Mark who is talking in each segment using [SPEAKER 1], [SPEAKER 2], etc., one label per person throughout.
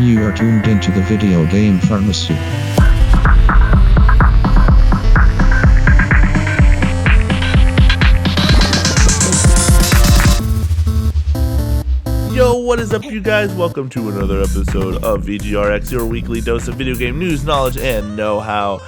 [SPEAKER 1] You are tuned into the Video Game Pharmacy.
[SPEAKER 2] Yo, what is up, you guys? Welcome to another episode of VGRx, your weekly dose of video game news, knowledge, and know-how.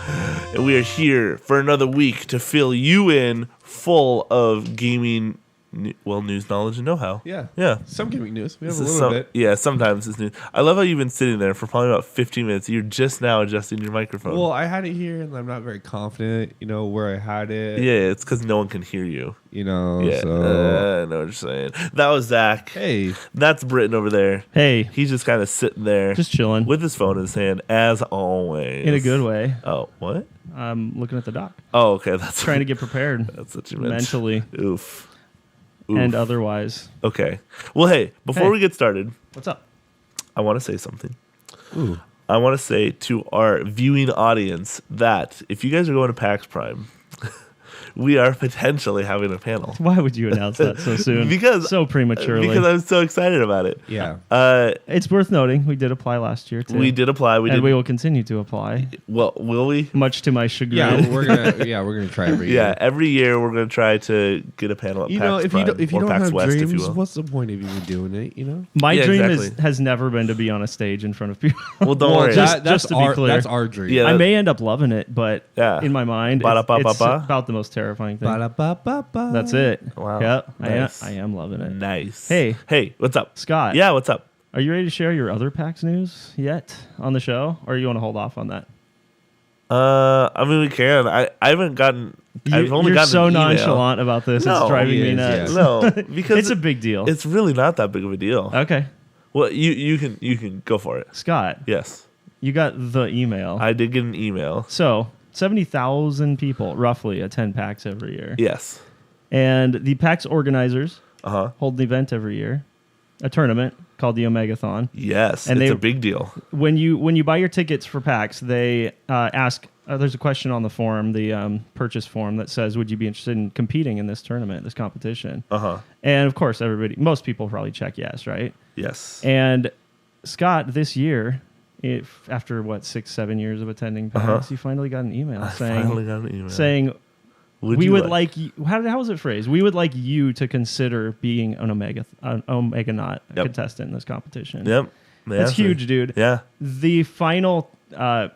[SPEAKER 2] And we are here for another week to fill you in full of gaming, news, knowledge, and know-how.
[SPEAKER 3] Yeah. Some gaming news. We have a little bit.
[SPEAKER 2] Yeah, sometimes it's news. I love how you've been sitting there for probably about 15 minutes. You're just now adjusting your microphone.
[SPEAKER 3] Well, I had it here, and I'm not very confident, where I had it.
[SPEAKER 2] Yeah, it's because no one can hear you.
[SPEAKER 3] Yeah,
[SPEAKER 2] I know what you're saying. That was Zach.
[SPEAKER 3] Hey.
[SPEAKER 2] That's Brittin over there.
[SPEAKER 4] Hey.
[SPEAKER 2] He's just kind of sitting there.
[SPEAKER 4] Just chilling.
[SPEAKER 2] With his phone in his hand, as always.
[SPEAKER 4] In a good way.
[SPEAKER 2] Oh, what?
[SPEAKER 4] I'm looking at the doc.
[SPEAKER 2] Oh, okay. That's
[SPEAKER 4] trying to get prepared.
[SPEAKER 2] That's what you meant.
[SPEAKER 4] Mentally.
[SPEAKER 2] Oof.
[SPEAKER 4] And otherwise.
[SPEAKER 2] Okay. Well, hey, before we get started.
[SPEAKER 4] What's up?
[SPEAKER 2] I want to say something.
[SPEAKER 3] Ooh.
[SPEAKER 2] I want to say to our viewing audience that if you guys are going to PAX Prime, we are potentially having a panel.
[SPEAKER 4] Why would you announce that so soon? So prematurely.
[SPEAKER 2] Because I'm so excited about it.
[SPEAKER 3] Yeah.
[SPEAKER 4] It's worth noting we did apply last year too.
[SPEAKER 2] We did apply. We
[SPEAKER 4] will continue to apply.
[SPEAKER 2] Well, will we?
[SPEAKER 4] Much to my chagrin.
[SPEAKER 3] Yeah, we're gonna try every year.
[SPEAKER 2] Yeah, every year we're gonna try to get a panel at PAX Prime
[SPEAKER 3] if you don't
[SPEAKER 2] PAX
[SPEAKER 3] have
[SPEAKER 2] West,
[SPEAKER 3] dreams,
[SPEAKER 2] if you will.
[SPEAKER 3] what's the point of even doing it?
[SPEAKER 4] My dream
[SPEAKER 2] exactly.
[SPEAKER 4] has never been to be on a stage in front of people.
[SPEAKER 2] Well, don't worry.
[SPEAKER 4] Just to be clear,
[SPEAKER 3] that's our dream.
[SPEAKER 2] Yeah,
[SPEAKER 4] I may end up loving it, but
[SPEAKER 2] Yeah.
[SPEAKER 4] in my mind, it's about the most terrifying thing. That's it.
[SPEAKER 2] Wow.
[SPEAKER 4] Yep.
[SPEAKER 2] Nice.
[SPEAKER 4] I am loving it.
[SPEAKER 2] Nice.
[SPEAKER 4] Hey,
[SPEAKER 2] what's up,
[SPEAKER 4] Scott?
[SPEAKER 2] Yeah, what's up?
[SPEAKER 4] Are you ready to share your other PAX news yet on the show, or you want to hold off on that?
[SPEAKER 2] I mean, we can. I haven't gotten. I've only
[SPEAKER 4] You're
[SPEAKER 2] gotten
[SPEAKER 4] so
[SPEAKER 2] an email.
[SPEAKER 4] nonchalant about this.
[SPEAKER 2] No,
[SPEAKER 4] it's driving
[SPEAKER 3] he
[SPEAKER 4] me
[SPEAKER 3] is,
[SPEAKER 4] nuts.
[SPEAKER 3] yes.
[SPEAKER 2] No, because
[SPEAKER 4] It's a big deal.
[SPEAKER 2] It's really not that big of a deal.
[SPEAKER 4] Okay,
[SPEAKER 2] Well, you can go for it.
[SPEAKER 4] Scott,
[SPEAKER 2] Yes,
[SPEAKER 4] you got the email.
[SPEAKER 2] I did get an email.
[SPEAKER 4] So 70,000 people attend PAX every year.
[SPEAKER 2] Yes.
[SPEAKER 4] And the PAX organizers
[SPEAKER 2] Uh-huh.
[SPEAKER 4] hold an event every year, a tournament called the Omeganaut.
[SPEAKER 2] Yes.
[SPEAKER 4] And
[SPEAKER 2] it's
[SPEAKER 4] they-
[SPEAKER 2] a big deal.
[SPEAKER 4] When you buy your tickets for PAX, they ask. There's a question on the form, the purchase form, that says, "Would you be interested in competing in this tournament, this competition?"
[SPEAKER 2] Uh-huh.
[SPEAKER 4] And of course, most people probably check yes, right?
[SPEAKER 2] Yes.
[SPEAKER 4] And Scott, this year, after 6-7 years of attending PAX, you finally got an email saying
[SPEAKER 2] Would
[SPEAKER 4] we
[SPEAKER 2] you
[SPEAKER 4] would like you, how was it phrased? We would like you to consider being an Omeganaut contestant in this competition.
[SPEAKER 2] Yep.
[SPEAKER 4] That's huge, dude.
[SPEAKER 2] Yeah.
[SPEAKER 4] The final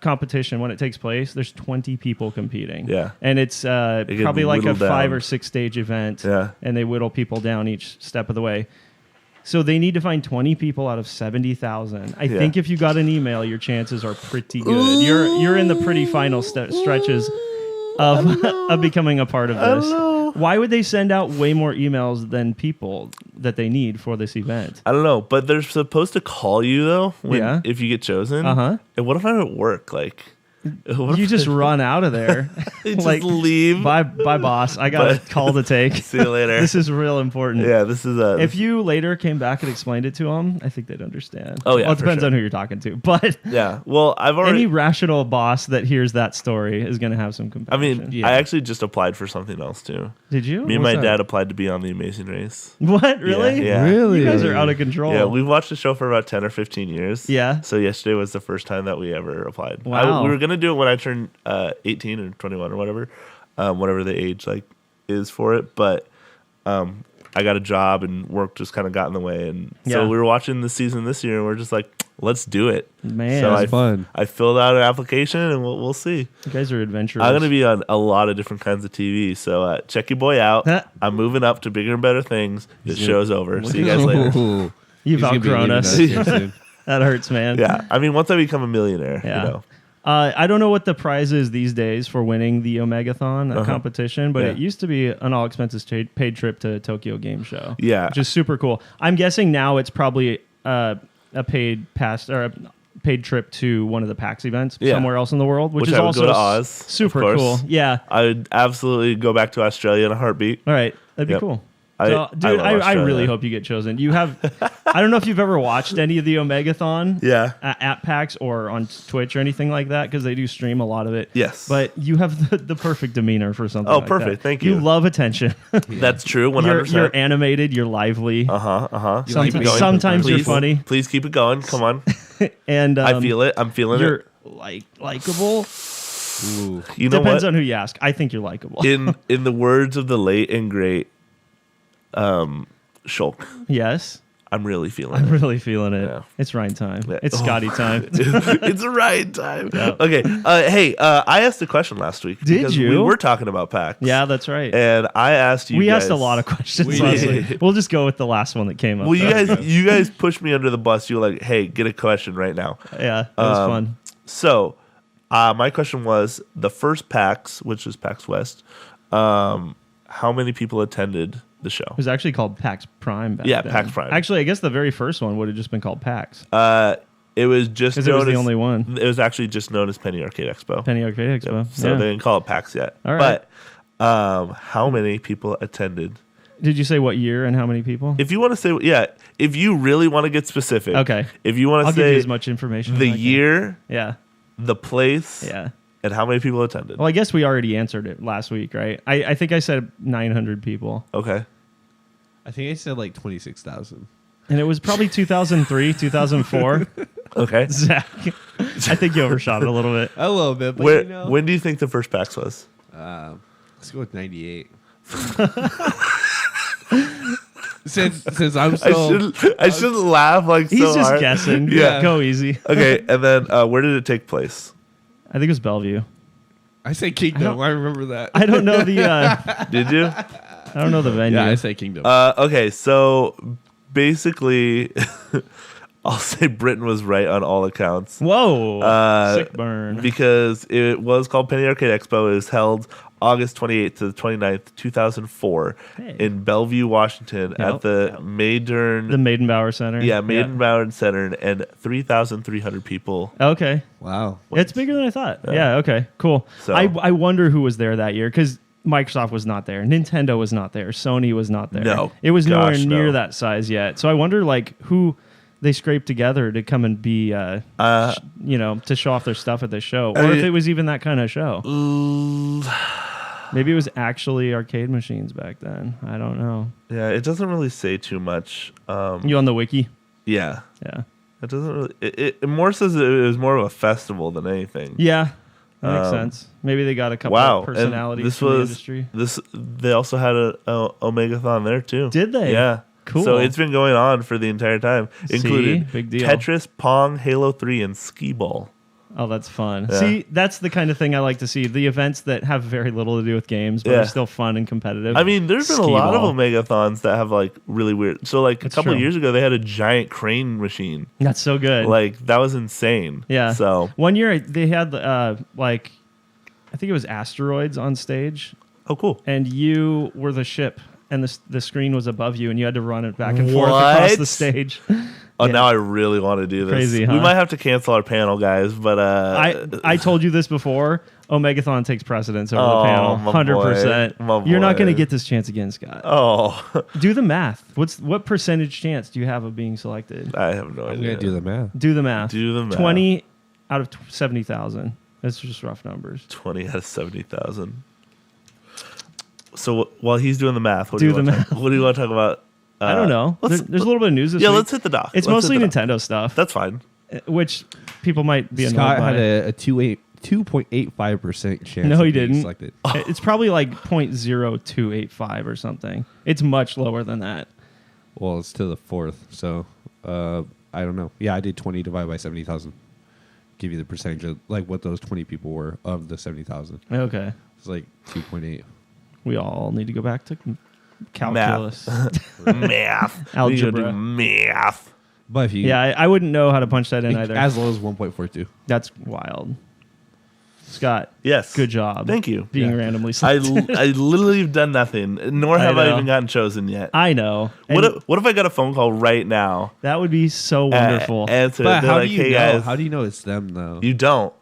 [SPEAKER 4] competition, when it takes place, there's 20 people competing.
[SPEAKER 2] Yeah.
[SPEAKER 4] And it's probably like a
[SPEAKER 2] whittled down.
[SPEAKER 4] 5 or 6 stage event.
[SPEAKER 2] Yeah.
[SPEAKER 4] And they whittle people down each step of the way. So they need to find 20 people out of 70,000. I think if you got an email, your chances are pretty good. You're in the pretty final stretches of becoming a part of this. Why would they send out way more emails than people that they need for this event?
[SPEAKER 2] I don't know, but they're supposed to call you though if you get chosen.
[SPEAKER 4] Uh-huh.
[SPEAKER 2] And what if I'm at work?
[SPEAKER 4] You just run out of there.
[SPEAKER 2] Just leave.
[SPEAKER 4] Bye, boss. I got a call to take.
[SPEAKER 2] See you later.
[SPEAKER 4] This is real important.
[SPEAKER 2] Yeah, this is a.
[SPEAKER 4] If you later came back and explained it to them, I think they'd understand.
[SPEAKER 2] Oh, yeah,
[SPEAKER 4] well, it
[SPEAKER 2] for
[SPEAKER 4] depends
[SPEAKER 2] sure.
[SPEAKER 4] on who you're talking to. But
[SPEAKER 2] yeah, well, I've already.
[SPEAKER 4] any rational boss that hears that story is going to have some
[SPEAKER 2] I
[SPEAKER 4] compassion.
[SPEAKER 2] mean, I actually just applied for something else too.
[SPEAKER 4] Did you?
[SPEAKER 2] Me and
[SPEAKER 3] What's
[SPEAKER 2] my
[SPEAKER 3] that?
[SPEAKER 2] dad applied to be on The Amazing Race.
[SPEAKER 4] What? Really?
[SPEAKER 2] Yeah.
[SPEAKER 3] Really?
[SPEAKER 4] You guys are out of control.
[SPEAKER 2] Yeah, we've watched the show for about 10 or 15 years.
[SPEAKER 4] Yeah.
[SPEAKER 2] So yesterday was the first time that we ever applied.
[SPEAKER 4] Wow.
[SPEAKER 2] We were going to do it when I turned 18 or 21 or whatever the age is for it. But I got a job and work just kind of got in the way. And so we were watching the season this year and we're just like, let's do it.
[SPEAKER 4] Man,
[SPEAKER 2] so
[SPEAKER 4] that's
[SPEAKER 3] fun.
[SPEAKER 2] I filled out an application and we'll see.
[SPEAKER 4] You guys are adventurous.
[SPEAKER 2] I'm going to be on a lot of different kinds of TV. So check your boy out. I'm moving up to bigger and better things. This show's over. See you guys later.
[SPEAKER 3] Ooh.
[SPEAKER 4] You've
[SPEAKER 3] He's gonna be
[SPEAKER 4] outgrown
[SPEAKER 3] leaving
[SPEAKER 4] us.
[SPEAKER 3] here soon.
[SPEAKER 4] That hurts, man.
[SPEAKER 2] Yeah. I mean, once I become a millionaire,
[SPEAKER 4] Yeah. I don't know what the prize is these days for winning the Omegathon, that competition, but it used to be an all expenses paid trip to Tokyo Game Show.
[SPEAKER 2] Yeah.
[SPEAKER 4] Which is super cool. I'm guessing now it's probably a paid pass or a paid trip to one of the PAX events somewhere else in the world, which is
[SPEAKER 2] I would
[SPEAKER 4] also
[SPEAKER 2] go to Oz,
[SPEAKER 4] super
[SPEAKER 2] of course.
[SPEAKER 4] cool. Yeah.
[SPEAKER 2] I would absolutely go back to Australia in a heartbeat.
[SPEAKER 4] All right. That'd be
[SPEAKER 2] Yep.
[SPEAKER 4] cool.
[SPEAKER 2] I
[SPEAKER 4] So,
[SPEAKER 2] love
[SPEAKER 4] dude, I
[SPEAKER 2] Australia.
[SPEAKER 4] really hope you get chosen. You have, I don't know if you've ever watched any of the Omegathon at PAX or on Twitch or anything like that, because they do stream a lot of it.
[SPEAKER 2] Yes.
[SPEAKER 4] But you have the perfect demeanor for something like
[SPEAKER 2] perfect.
[SPEAKER 4] that.
[SPEAKER 2] Thank you.
[SPEAKER 4] You love attention.
[SPEAKER 2] That's true, 100%.
[SPEAKER 4] You're animated. You're lively.
[SPEAKER 2] Uh-huh.
[SPEAKER 3] You like me?
[SPEAKER 4] Sometimes you're
[SPEAKER 2] Please,
[SPEAKER 4] funny.
[SPEAKER 2] Please keep it going. Come on.
[SPEAKER 4] And
[SPEAKER 2] I feel it. I'm feeling
[SPEAKER 4] you're
[SPEAKER 2] it.
[SPEAKER 4] likable.
[SPEAKER 3] Ooh.
[SPEAKER 2] You know
[SPEAKER 4] Depends
[SPEAKER 2] what?
[SPEAKER 4] on who you ask. I think you're likable.
[SPEAKER 2] In the words of the late and great Shulk,
[SPEAKER 4] Yes.
[SPEAKER 2] I'm really feeling
[SPEAKER 4] I'm
[SPEAKER 2] it.
[SPEAKER 4] really feeling it.
[SPEAKER 2] Yeah.
[SPEAKER 4] It's Ryan time.
[SPEAKER 2] Yeah.
[SPEAKER 4] It's
[SPEAKER 2] Oh.
[SPEAKER 4] Scotty time.
[SPEAKER 2] It's right time.
[SPEAKER 4] Yeah.
[SPEAKER 2] Okay. Hey, I asked a question last week.
[SPEAKER 4] Did
[SPEAKER 2] because
[SPEAKER 4] you?
[SPEAKER 2] We were talking about PAX.
[SPEAKER 4] Yeah, that's right.
[SPEAKER 2] And I asked you
[SPEAKER 4] We
[SPEAKER 2] guys.
[SPEAKER 4] asked a lot of questions
[SPEAKER 3] We
[SPEAKER 4] last
[SPEAKER 2] did.
[SPEAKER 4] week. We'll just go with the last one that came up.
[SPEAKER 2] Well,
[SPEAKER 4] though.
[SPEAKER 2] you guys pushed me under the bus. You were like, "Hey, get a question right now."
[SPEAKER 4] Yeah, that was fun.
[SPEAKER 2] So, my question was the first PAX, which is PAX West. How many people attended the show?
[SPEAKER 4] It was actually called PAX Prime back
[SPEAKER 2] Yeah,
[SPEAKER 4] then.
[SPEAKER 2] PAX Prime.
[SPEAKER 4] Actually, I guess the very first one would have just been called PAX.
[SPEAKER 2] It was just
[SPEAKER 4] Because it was
[SPEAKER 2] known
[SPEAKER 4] the
[SPEAKER 2] as-
[SPEAKER 4] only one.
[SPEAKER 2] It was actually just known as Penny Arcade Expo.
[SPEAKER 4] Penny Arcade Expo.
[SPEAKER 2] So
[SPEAKER 4] Yeah.
[SPEAKER 2] they didn't call it PAX yet.
[SPEAKER 4] All right.
[SPEAKER 2] But how many people attended?
[SPEAKER 4] Did you say what year and how many people?
[SPEAKER 2] If you want to say, yeah, if you really want to get specific,
[SPEAKER 4] Okay.
[SPEAKER 2] If you want
[SPEAKER 4] I'll
[SPEAKER 2] to
[SPEAKER 4] give you
[SPEAKER 2] say
[SPEAKER 4] as much information
[SPEAKER 2] the
[SPEAKER 4] as I can.
[SPEAKER 2] year,
[SPEAKER 4] Yeah.
[SPEAKER 2] the place,
[SPEAKER 4] Yeah.
[SPEAKER 2] and how many people attended.
[SPEAKER 4] Well, I guess we already answered it last week, right? I think I said 900 people.
[SPEAKER 2] Okay.
[SPEAKER 3] I think I said like 26,000.
[SPEAKER 4] And it was probably 2003, 2004.
[SPEAKER 2] Okay.
[SPEAKER 4] Zach, I think you overshot it a little bit.
[SPEAKER 3] A little bit, but
[SPEAKER 2] Where,
[SPEAKER 3] you know.
[SPEAKER 2] when do you think the first PAX was?
[SPEAKER 3] Let's go with 98. since I'm still.
[SPEAKER 2] I shouldn't laugh like
[SPEAKER 4] He's
[SPEAKER 2] so
[SPEAKER 4] just
[SPEAKER 2] hard.
[SPEAKER 4] guessing.
[SPEAKER 2] Yeah.
[SPEAKER 4] Go easy.
[SPEAKER 2] Okay, and then where did it take place?
[SPEAKER 4] I think it was Bellevue.
[SPEAKER 3] I say Kingdom. I remember that.
[SPEAKER 4] I don't know the
[SPEAKER 2] Did you?
[SPEAKER 4] I don't know the venue.
[SPEAKER 3] Yeah, I say Kingdom.
[SPEAKER 2] Okay, so basically, I'll say Brittin was right on all accounts.
[SPEAKER 4] Whoa. Sick burn.
[SPEAKER 2] Because it was called Penny Arcade Expo. It was held August 28th to the 29th, 2004
[SPEAKER 4] Hey.
[SPEAKER 2] in Bellevue, Washington
[SPEAKER 4] Yep.
[SPEAKER 2] at the
[SPEAKER 4] Yep.
[SPEAKER 2] Maydern.
[SPEAKER 4] The Maidenbauer Center.
[SPEAKER 2] Yeah, Maiden Center, and 3,300 people.
[SPEAKER 4] Okay.
[SPEAKER 3] Wow.
[SPEAKER 4] It's bigger than I thought. Yeah, okay. Cool.
[SPEAKER 2] So-
[SPEAKER 4] I wonder who was there that year because Microsoft was not there. Nintendo was not there. Sony was not there.
[SPEAKER 2] No.
[SPEAKER 4] It was nowhere
[SPEAKER 2] Gosh,
[SPEAKER 4] near
[SPEAKER 2] no.
[SPEAKER 4] that size yet. So I wonder like who they scraped together to come and be to show off their stuff at the show. Or if it was even that kind of show. Maybe it was actually arcade machines back then. I don't know.
[SPEAKER 2] Yeah, it doesn't really say too much.
[SPEAKER 4] You on the wiki?
[SPEAKER 2] Yeah,
[SPEAKER 4] Yeah.
[SPEAKER 2] it doesn't really. It more says it was more of a festival than anything.
[SPEAKER 4] Yeah. That makes sense. Maybe they got a couple
[SPEAKER 2] Wow,
[SPEAKER 4] of
[SPEAKER 2] and
[SPEAKER 4] personalities
[SPEAKER 2] this
[SPEAKER 4] from the
[SPEAKER 2] was
[SPEAKER 4] industry.
[SPEAKER 2] They also had a Omegathon there too.
[SPEAKER 4] Did they?
[SPEAKER 2] Yeah.
[SPEAKER 4] Cool.
[SPEAKER 2] So it's been going on for the entire time,
[SPEAKER 4] See?
[SPEAKER 2] included
[SPEAKER 4] Big deal.
[SPEAKER 2] Tetris, Pong, Halo 3, and Skee Ball.
[SPEAKER 4] Oh, that's fun.
[SPEAKER 2] Yeah.
[SPEAKER 4] See, that's the kind of thing I like to see. The events that have very little to do with games, but
[SPEAKER 2] Yeah.
[SPEAKER 4] are still fun and competitive.
[SPEAKER 2] I mean, there's been a
[SPEAKER 4] Skee
[SPEAKER 2] lot
[SPEAKER 4] ball.
[SPEAKER 2] of Omegathons that have like really weird. So like
[SPEAKER 4] That's
[SPEAKER 2] a couple of
[SPEAKER 4] true.
[SPEAKER 2] years ago, they had a giant crane machine.
[SPEAKER 4] That's so good.
[SPEAKER 2] Like that was insane.
[SPEAKER 4] yeah.
[SPEAKER 2] So
[SPEAKER 4] one year they had I think it was asteroids on stage,
[SPEAKER 2] oh cool.
[SPEAKER 4] and you were the ship, and the screen was above you, and you had to run it back and forth across
[SPEAKER 2] What?
[SPEAKER 4] the stage.
[SPEAKER 2] Oh,
[SPEAKER 4] Yeah.
[SPEAKER 2] now I really want to do this.
[SPEAKER 4] Crazy,
[SPEAKER 2] We
[SPEAKER 4] huh?
[SPEAKER 2] might have to cancel our panel, guys. But
[SPEAKER 4] I told you this before. Omegathon takes precedence over
[SPEAKER 2] Oh,
[SPEAKER 4] the panel,
[SPEAKER 2] my
[SPEAKER 4] 100%.
[SPEAKER 2] boy. My
[SPEAKER 4] You're not going to
[SPEAKER 2] boy.
[SPEAKER 4] get this chance again, Scott.
[SPEAKER 2] oh,
[SPEAKER 4] Do the math. What percentage chance do you have of being selected?
[SPEAKER 2] I have no
[SPEAKER 3] I'm
[SPEAKER 2] idea.
[SPEAKER 3] going to do the math.
[SPEAKER 4] Do the math.
[SPEAKER 2] Do the math.
[SPEAKER 4] 20 out of 70,000. That's just rough numbers.
[SPEAKER 2] 20 out of 70,000. So while he's doing the math, what
[SPEAKER 4] Do
[SPEAKER 2] do you
[SPEAKER 4] the
[SPEAKER 2] want to talk, what do you want to talk about?
[SPEAKER 4] I don't know.
[SPEAKER 2] let's-
[SPEAKER 4] There's a little bit of news this
[SPEAKER 2] Yeah,
[SPEAKER 4] week.
[SPEAKER 2] let's hit the doc.
[SPEAKER 4] It's
[SPEAKER 2] Let's
[SPEAKER 4] mostly
[SPEAKER 2] hit the doc.
[SPEAKER 4] Nintendo stuff,
[SPEAKER 2] That's fine.
[SPEAKER 4] which people might be annoyed
[SPEAKER 3] Scott
[SPEAKER 4] by.
[SPEAKER 3] had a 2.85% chance.
[SPEAKER 4] No,
[SPEAKER 3] of
[SPEAKER 4] he
[SPEAKER 3] being
[SPEAKER 4] didn't.
[SPEAKER 3] Selected.
[SPEAKER 4] It's probably like 0.0285 or something. It's much lower than that.
[SPEAKER 3] Well, it's to the fourth, so I don't know. Yeah, I did 20 divided by 70,000. Give you the percentage of like what those 20 people were of the 70,000.
[SPEAKER 4] Okay.
[SPEAKER 3] It's like 2.8.
[SPEAKER 4] We all need to go back to calculus.
[SPEAKER 2] Math.
[SPEAKER 4] Algebra.
[SPEAKER 2] We gotta do math.
[SPEAKER 3] But if you
[SPEAKER 4] Yeah, I wouldn't know how to punch that in either.
[SPEAKER 3] as low as 1.42.
[SPEAKER 4] That's wild. Scott,
[SPEAKER 2] Yes.
[SPEAKER 4] good job.
[SPEAKER 2] Thank you.
[SPEAKER 4] Being
[SPEAKER 3] Yeah.
[SPEAKER 4] randomly
[SPEAKER 2] I
[SPEAKER 4] selected.
[SPEAKER 2] literally have done nothing, nor
[SPEAKER 4] I
[SPEAKER 2] have I
[SPEAKER 4] know.
[SPEAKER 2] even gotten chosen yet.
[SPEAKER 4] I know.
[SPEAKER 2] What
[SPEAKER 4] And
[SPEAKER 2] if I got a phone call right now?
[SPEAKER 4] that would be so wonderful.
[SPEAKER 2] Answer.
[SPEAKER 3] But
[SPEAKER 2] They're
[SPEAKER 3] how
[SPEAKER 2] like,
[SPEAKER 3] do you
[SPEAKER 2] hey
[SPEAKER 3] know?
[SPEAKER 2] guys,
[SPEAKER 3] How do you know it's them though?
[SPEAKER 2] you don't.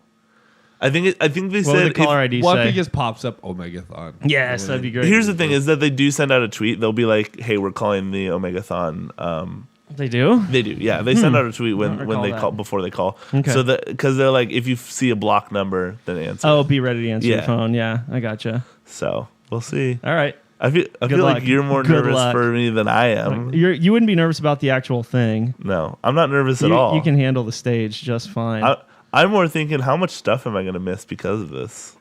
[SPEAKER 2] I think they
[SPEAKER 4] what would
[SPEAKER 2] said
[SPEAKER 4] the caller ID
[SPEAKER 3] What
[SPEAKER 4] say?
[SPEAKER 3] if it just pops up Omegathon?
[SPEAKER 4] Yes, that'd be great.
[SPEAKER 2] here's the thing is that they do send out a tweet. They'll be like, hey, we're calling the Omegathon.
[SPEAKER 4] They do?
[SPEAKER 2] They do, yeah. They send out a tweet
[SPEAKER 4] Don't
[SPEAKER 2] when
[SPEAKER 4] recall
[SPEAKER 2] they
[SPEAKER 4] that.
[SPEAKER 2] call before they call.
[SPEAKER 4] Okay.
[SPEAKER 2] So that because they're like, if you see a block number, then answer.
[SPEAKER 4] Oh, be ready to answer your
[SPEAKER 2] Yeah.
[SPEAKER 4] phone. Yeah, I gotcha.
[SPEAKER 2] So we'll see.
[SPEAKER 4] All right.
[SPEAKER 2] I feel
[SPEAKER 4] luck.
[SPEAKER 2] like you're more
[SPEAKER 4] Good
[SPEAKER 2] nervous
[SPEAKER 4] luck.
[SPEAKER 2] for me than I am.
[SPEAKER 4] You wouldn't be nervous about the actual thing.
[SPEAKER 2] No, I'm not nervous at all.
[SPEAKER 4] You can handle the stage just fine.
[SPEAKER 2] I'm more thinking, how much stuff am I going to miss because of this?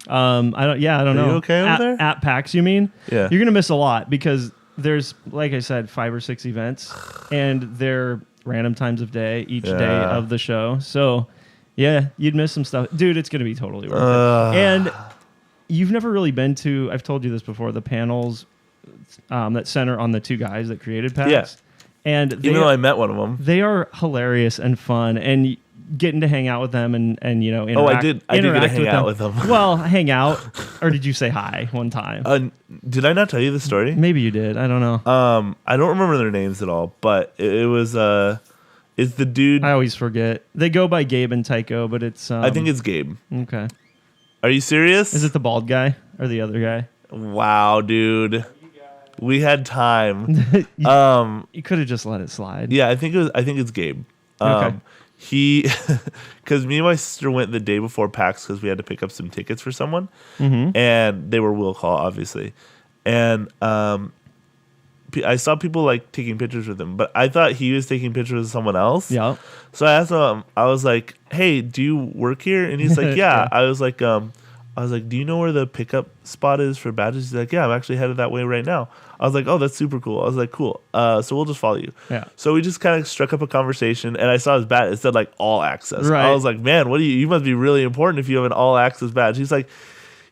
[SPEAKER 4] I don't know.
[SPEAKER 2] You okay over there?
[SPEAKER 4] At PAX, you mean?
[SPEAKER 2] Yeah.
[SPEAKER 4] You're gonna miss a lot because there's, like I said, 5 or 6 events, and they're random times of day each day of the show. So, yeah, you'd miss some stuff, dude. It's gonna be totally worth it. And you've never really been to. I've told you this before. The panels that center on the 2 guys that created PAX.
[SPEAKER 2] Yeah.
[SPEAKER 4] And
[SPEAKER 2] Even though I met one of them.
[SPEAKER 4] they are hilarious and fun, and getting to hang out with them and interact.
[SPEAKER 2] I did get to hang out with them.
[SPEAKER 4] Well, hang out, or did you say hi one time?
[SPEAKER 2] Did I not tell you the story?
[SPEAKER 4] Maybe you did. I don't know.
[SPEAKER 2] I don't remember their names at all, but it was it's the dude.
[SPEAKER 4] I always forget. They go by Gabe and Tycho, but it's
[SPEAKER 2] I think it's Gabe.
[SPEAKER 4] okay.
[SPEAKER 2] Are you serious?
[SPEAKER 4] Is it the bald guy or the other guy?
[SPEAKER 2] Wow, dude. We had time.
[SPEAKER 4] You could have just let it slide.
[SPEAKER 2] Yeah, I think it's Gabe.
[SPEAKER 4] Okay.
[SPEAKER 2] He, because me and my sister went the day before PAX because we had to pick up some tickets for someone, and they were will call obviously, and I saw people like taking pictures with him, but I thought he was taking pictures with someone else.
[SPEAKER 4] Yeah.
[SPEAKER 2] So I asked him. I was like, "Hey, do you work here?" And he's like, "Yeah."
[SPEAKER 4] Yeah.
[SPEAKER 2] I was like, "Do you know where the pickup spot is for badges?" He's like, "Yeah, I'm actually headed that way right now." I was like, "Oh, that's super cool." I was like, "Cool. So we'll just follow you."
[SPEAKER 4] Yeah.
[SPEAKER 2] So we just kind of struck up a conversation, and I saw his badge. It said like all access.
[SPEAKER 4] Right.
[SPEAKER 2] I was like, "Man, what do you must be really important if you have an all access badge." He's like,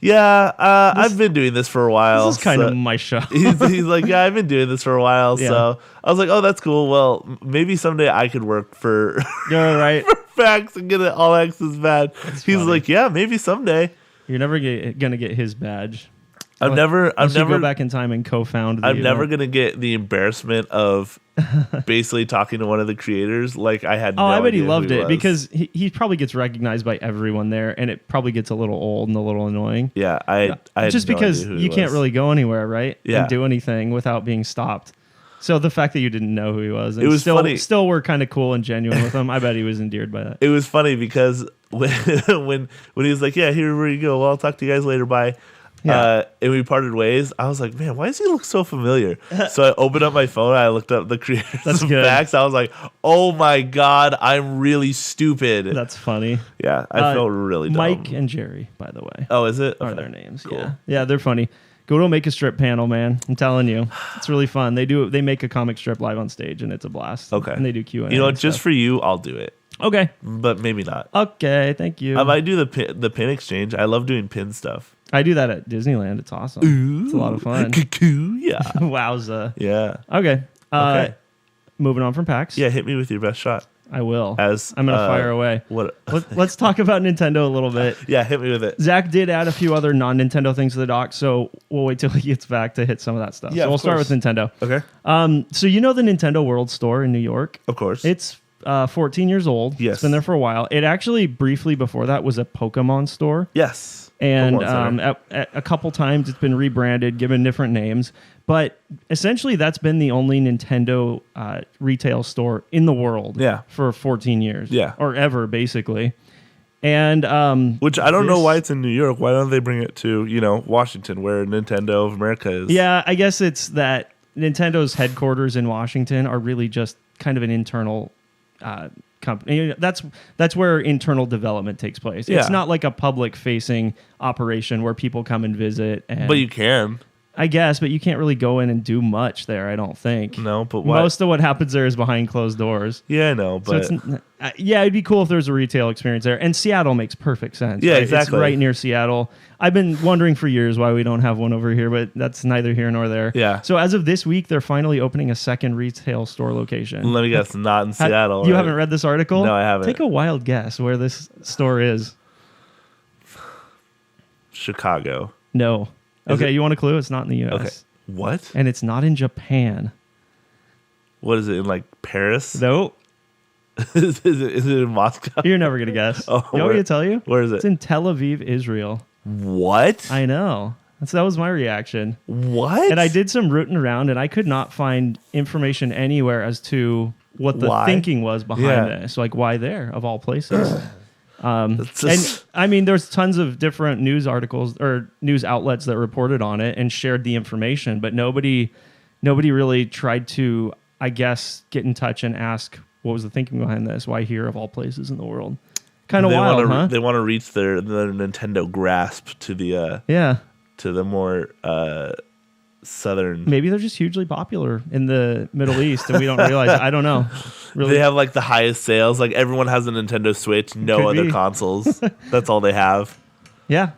[SPEAKER 2] "Yeah, I've been doing this for a while."
[SPEAKER 4] This is kind of my show.
[SPEAKER 2] he's like, "Yeah, I've been doing this for a while."
[SPEAKER 4] Yeah.
[SPEAKER 2] So I was like, "Oh, that's cool. Well, maybe someday I could work for
[SPEAKER 4] You're right.
[SPEAKER 2] PAX and get an all access badge." He's
[SPEAKER 4] funny.
[SPEAKER 2] like, "Yeah, maybe someday."
[SPEAKER 4] You're never gonna get his badge.
[SPEAKER 2] I'm never
[SPEAKER 4] go back in time and co-found.
[SPEAKER 2] I'm never gonna get the embarrassment of basically talking to one of the creators. Like I had.
[SPEAKER 4] Oh,
[SPEAKER 2] no
[SPEAKER 4] I bet he
[SPEAKER 2] idea
[SPEAKER 4] loved
[SPEAKER 2] who
[SPEAKER 4] it
[SPEAKER 2] was.
[SPEAKER 4] because he probably gets recognized by everyone there, and it probably gets a little old and a little annoying.
[SPEAKER 2] Yeah, I had
[SPEAKER 4] Just
[SPEAKER 2] no
[SPEAKER 4] because
[SPEAKER 2] idea who he
[SPEAKER 4] you can't
[SPEAKER 2] was.
[SPEAKER 4] really go anywhere, right?
[SPEAKER 2] Yeah.
[SPEAKER 4] And do anything without being stopped. So the fact that you didn't know who he was, and
[SPEAKER 2] It was
[SPEAKER 4] still,
[SPEAKER 2] funny.
[SPEAKER 4] still were kind of cool and genuine with him. I bet he was endeared by that.
[SPEAKER 2] It was funny because when he was like, "Yeah, here where you go. Well, I'll talk to you guys later. Bye."
[SPEAKER 4] Yeah.
[SPEAKER 2] And we parted ways. I was like, "Man, why does he look so familiar?" So I opened up my phone. I looked up the creators
[SPEAKER 4] That's
[SPEAKER 2] of
[SPEAKER 4] good.
[SPEAKER 2] PAX. I was like, "Oh my god, I'm really stupid."
[SPEAKER 4] That's funny.
[SPEAKER 2] Yeah, I felt really dumb.
[SPEAKER 4] Mike and Jerry, by the way,
[SPEAKER 2] Oh, is it?
[SPEAKER 4] are
[SPEAKER 2] Okay.
[SPEAKER 4] their names.
[SPEAKER 2] Cool.
[SPEAKER 4] Yeah, they're funny. Go to a Make a Strip panel, man. I'm telling you, it's really fun. They make a comic strip live on stage, and it's a blast.
[SPEAKER 2] Okay.
[SPEAKER 4] And they do Q&A.
[SPEAKER 2] You know what?
[SPEAKER 4] and
[SPEAKER 2] Just
[SPEAKER 4] stuff.
[SPEAKER 2] for you, I'll do it,
[SPEAKER 4] okay.
[SPEAKER 2] but maybe not.
[SPEAKER 4] Okay, thank you.
[SPEAKER 2] I might do the pin exchange. I love doing pin stuff.
[SPEAKER 4] I do that at Disneyland. It's awesome. It's a lot of fun.
[SPEAKER 2] Yeah.
[SPEAKER 4] Wowza.
[SPEAKER 2] Yeah.
[SPEAKER 4] Okay.
[SPEAKER 2] Okay.
[SPEAKER 4] Moving on from PAX.
[SPEAKER 2] Yeah. Hit me with your best shot.
[SPEAKER 4] I will.
[SPEAKER 2] As
[SPEAKER 4] I'm going to fire away.
[SPEAKER 2] What?
[SPEAKER 4] Let's talk about Nintendo a little bit.
[SPEAKER 2] Yeah. Hit me with it.
[SPEAKER 4] Zach did add a few other non-Nintendo things to the dock, so we'll wait till he gets back to hit some of that stuff.
[SPEAKER 2] Yeah,
[SPEAKER 4] So we'll
[SPEAKER 2] of
[SPEAKER 4] start
[SPEAKER 2] course.
[SPEAKER 4] with Nintendo.
[SPEAKER 2] Okay.
[SPEAKER 4] So you know the Nintendo World Store in New York?
[SPEAKER 2] Of course.
[SPEAKER 4] It's 14 years old.
[SPEAKER 2] Yes.
[SPEAKER 4] It's been there for a while. It actually, briefly before that, was a Pokemon store.
[SPEAKER 2] Yes.
[SPEAKER 4] And
[SPEAKER 2] Pokemon Center.
[SPEAKER 4] at a couple times it's been rebranded, given different names. But essentially, that's been the only Nintendo retail store in the world
[SPEAKER 2] Yeah.
[SPEAKER 4] for 14 years.
[SPEAKER 2] Yeah.
[SPEAKER 4] Or ever, basically. And
[SPEAKER 2] Which I don't know
[SPEAKER 4] this-
[SPEAKER 2] why it's in New York. Why don't they bring it to Washington, where Nintendo of America is?
[SPEAKER 4] yeah, I guess it's that Nintendo's headquarters in Washington are really just kind of an internal company. That's where internal development takes place.
[SPEAKER 2] Yeah.
[SPEAKER 4] It's not like a public-facing operation where people come and visit. And
[SPEAKER 2] But you can.
[SPEAKER 4] I guess, but you can't really go in and do much there, I don't think.
[SPEAKER 2] No, but what?
[SPEAKER 4] Most of what happens there is behind closed doors.
[SPEAKER 2] Yeah, I know, but
[SPEAKER 4] So it's yeah, it'd be cool if there's a retail experience there. And Seattle makes perfect sense.
[SPEAKER 2] Yeah,
[SPEAKER 4] right?
[SPEAKER 2] exactly.
[SPEAKER 4] It's right near Seattle. I've been wondering for years why we don't have one over here, but that's neither here nor there.
[SPEAKER 2] Yeah.
[SPEAKER 4] So as of this week, they're finally opening a second retail store location.
[SPEAKER 2] let me guess, not in Seattle.
[SPEAKER 4] You
[SPEAKER 2] right?
[SPEAKER 4] haven't read this article?
[SPEAKER 2] No, I haven't.
[SPEAKER 4] Take a wild guess where this store is.
[SPEAKER 2] Chicago.
[SPEAKER 4] No.
[SPEAKER 2] Is
[SPEAKER 4] Okay,
[SPEAKER 2] it-
[SPEAKER 4] you want a clue? It's not in the U.S.
[SPEAKER 2] Okay. What?
[SPEAKER 4] And it's not in Japan.
[SPEAKER 2] What is it in like Paris?
[SPEAKER 4] Nope.
[SPEAKER 2] is it in Moscow?
[SPEAKER 4] You're never going to guess.
[SPEAKER 2] Oh,
[SPEAKER 4] You want me
[SPEAKER 2] where-
[SPEAKER 4] to tell you?
[SPEAKER 2] Where is
[SPEAKER 4] It's
[SPEAKER 2] it?
[SPEAKER 4] in Tel Aviv, Israel.
[SPEAKER 2] What?
[SPEAKER 4] I know. That was my reaction.
[SPEAKER 2] What?
[SPEAKER 4] And I did some rooting around, and I could not find information anywhere as to what the
[SPEAKER 2] Why?
[SPEAKER 4] thinking was behind
[SPEAKER 2] Yeah.
[SPEAKER 4] this. Like, why there, of all places?
[SPEAKER 2] It's just-
[SPEAKER 4] And I mean, there's tons of different news articles or news outlets that reported on it and shared the information, but nobody really tried to, I guess, get in touch and ask what was the thinking behind this. Why here of all places in the world? Kind of wild, huh?
[SPEAKER 2] They want to reach their Nintendo grasp to the
[SPEAKER 4] Yeah.
[SPEAKER 2] to the more southern.
[SPEAKER 4] Maybe they're just hugely popular in the Middle East and we don't realize it. I don't know. Really.
[SPEAKER 2] They have like the highest sales. Like everyone has a Nintendo Switch, no
[SPEAKER 4] Could
[SPEAKER 2] other
[SPEAKER 4] be.
[SPEAKER 2] consoles. That's all they have.
[SPEAKER 4] Yeah.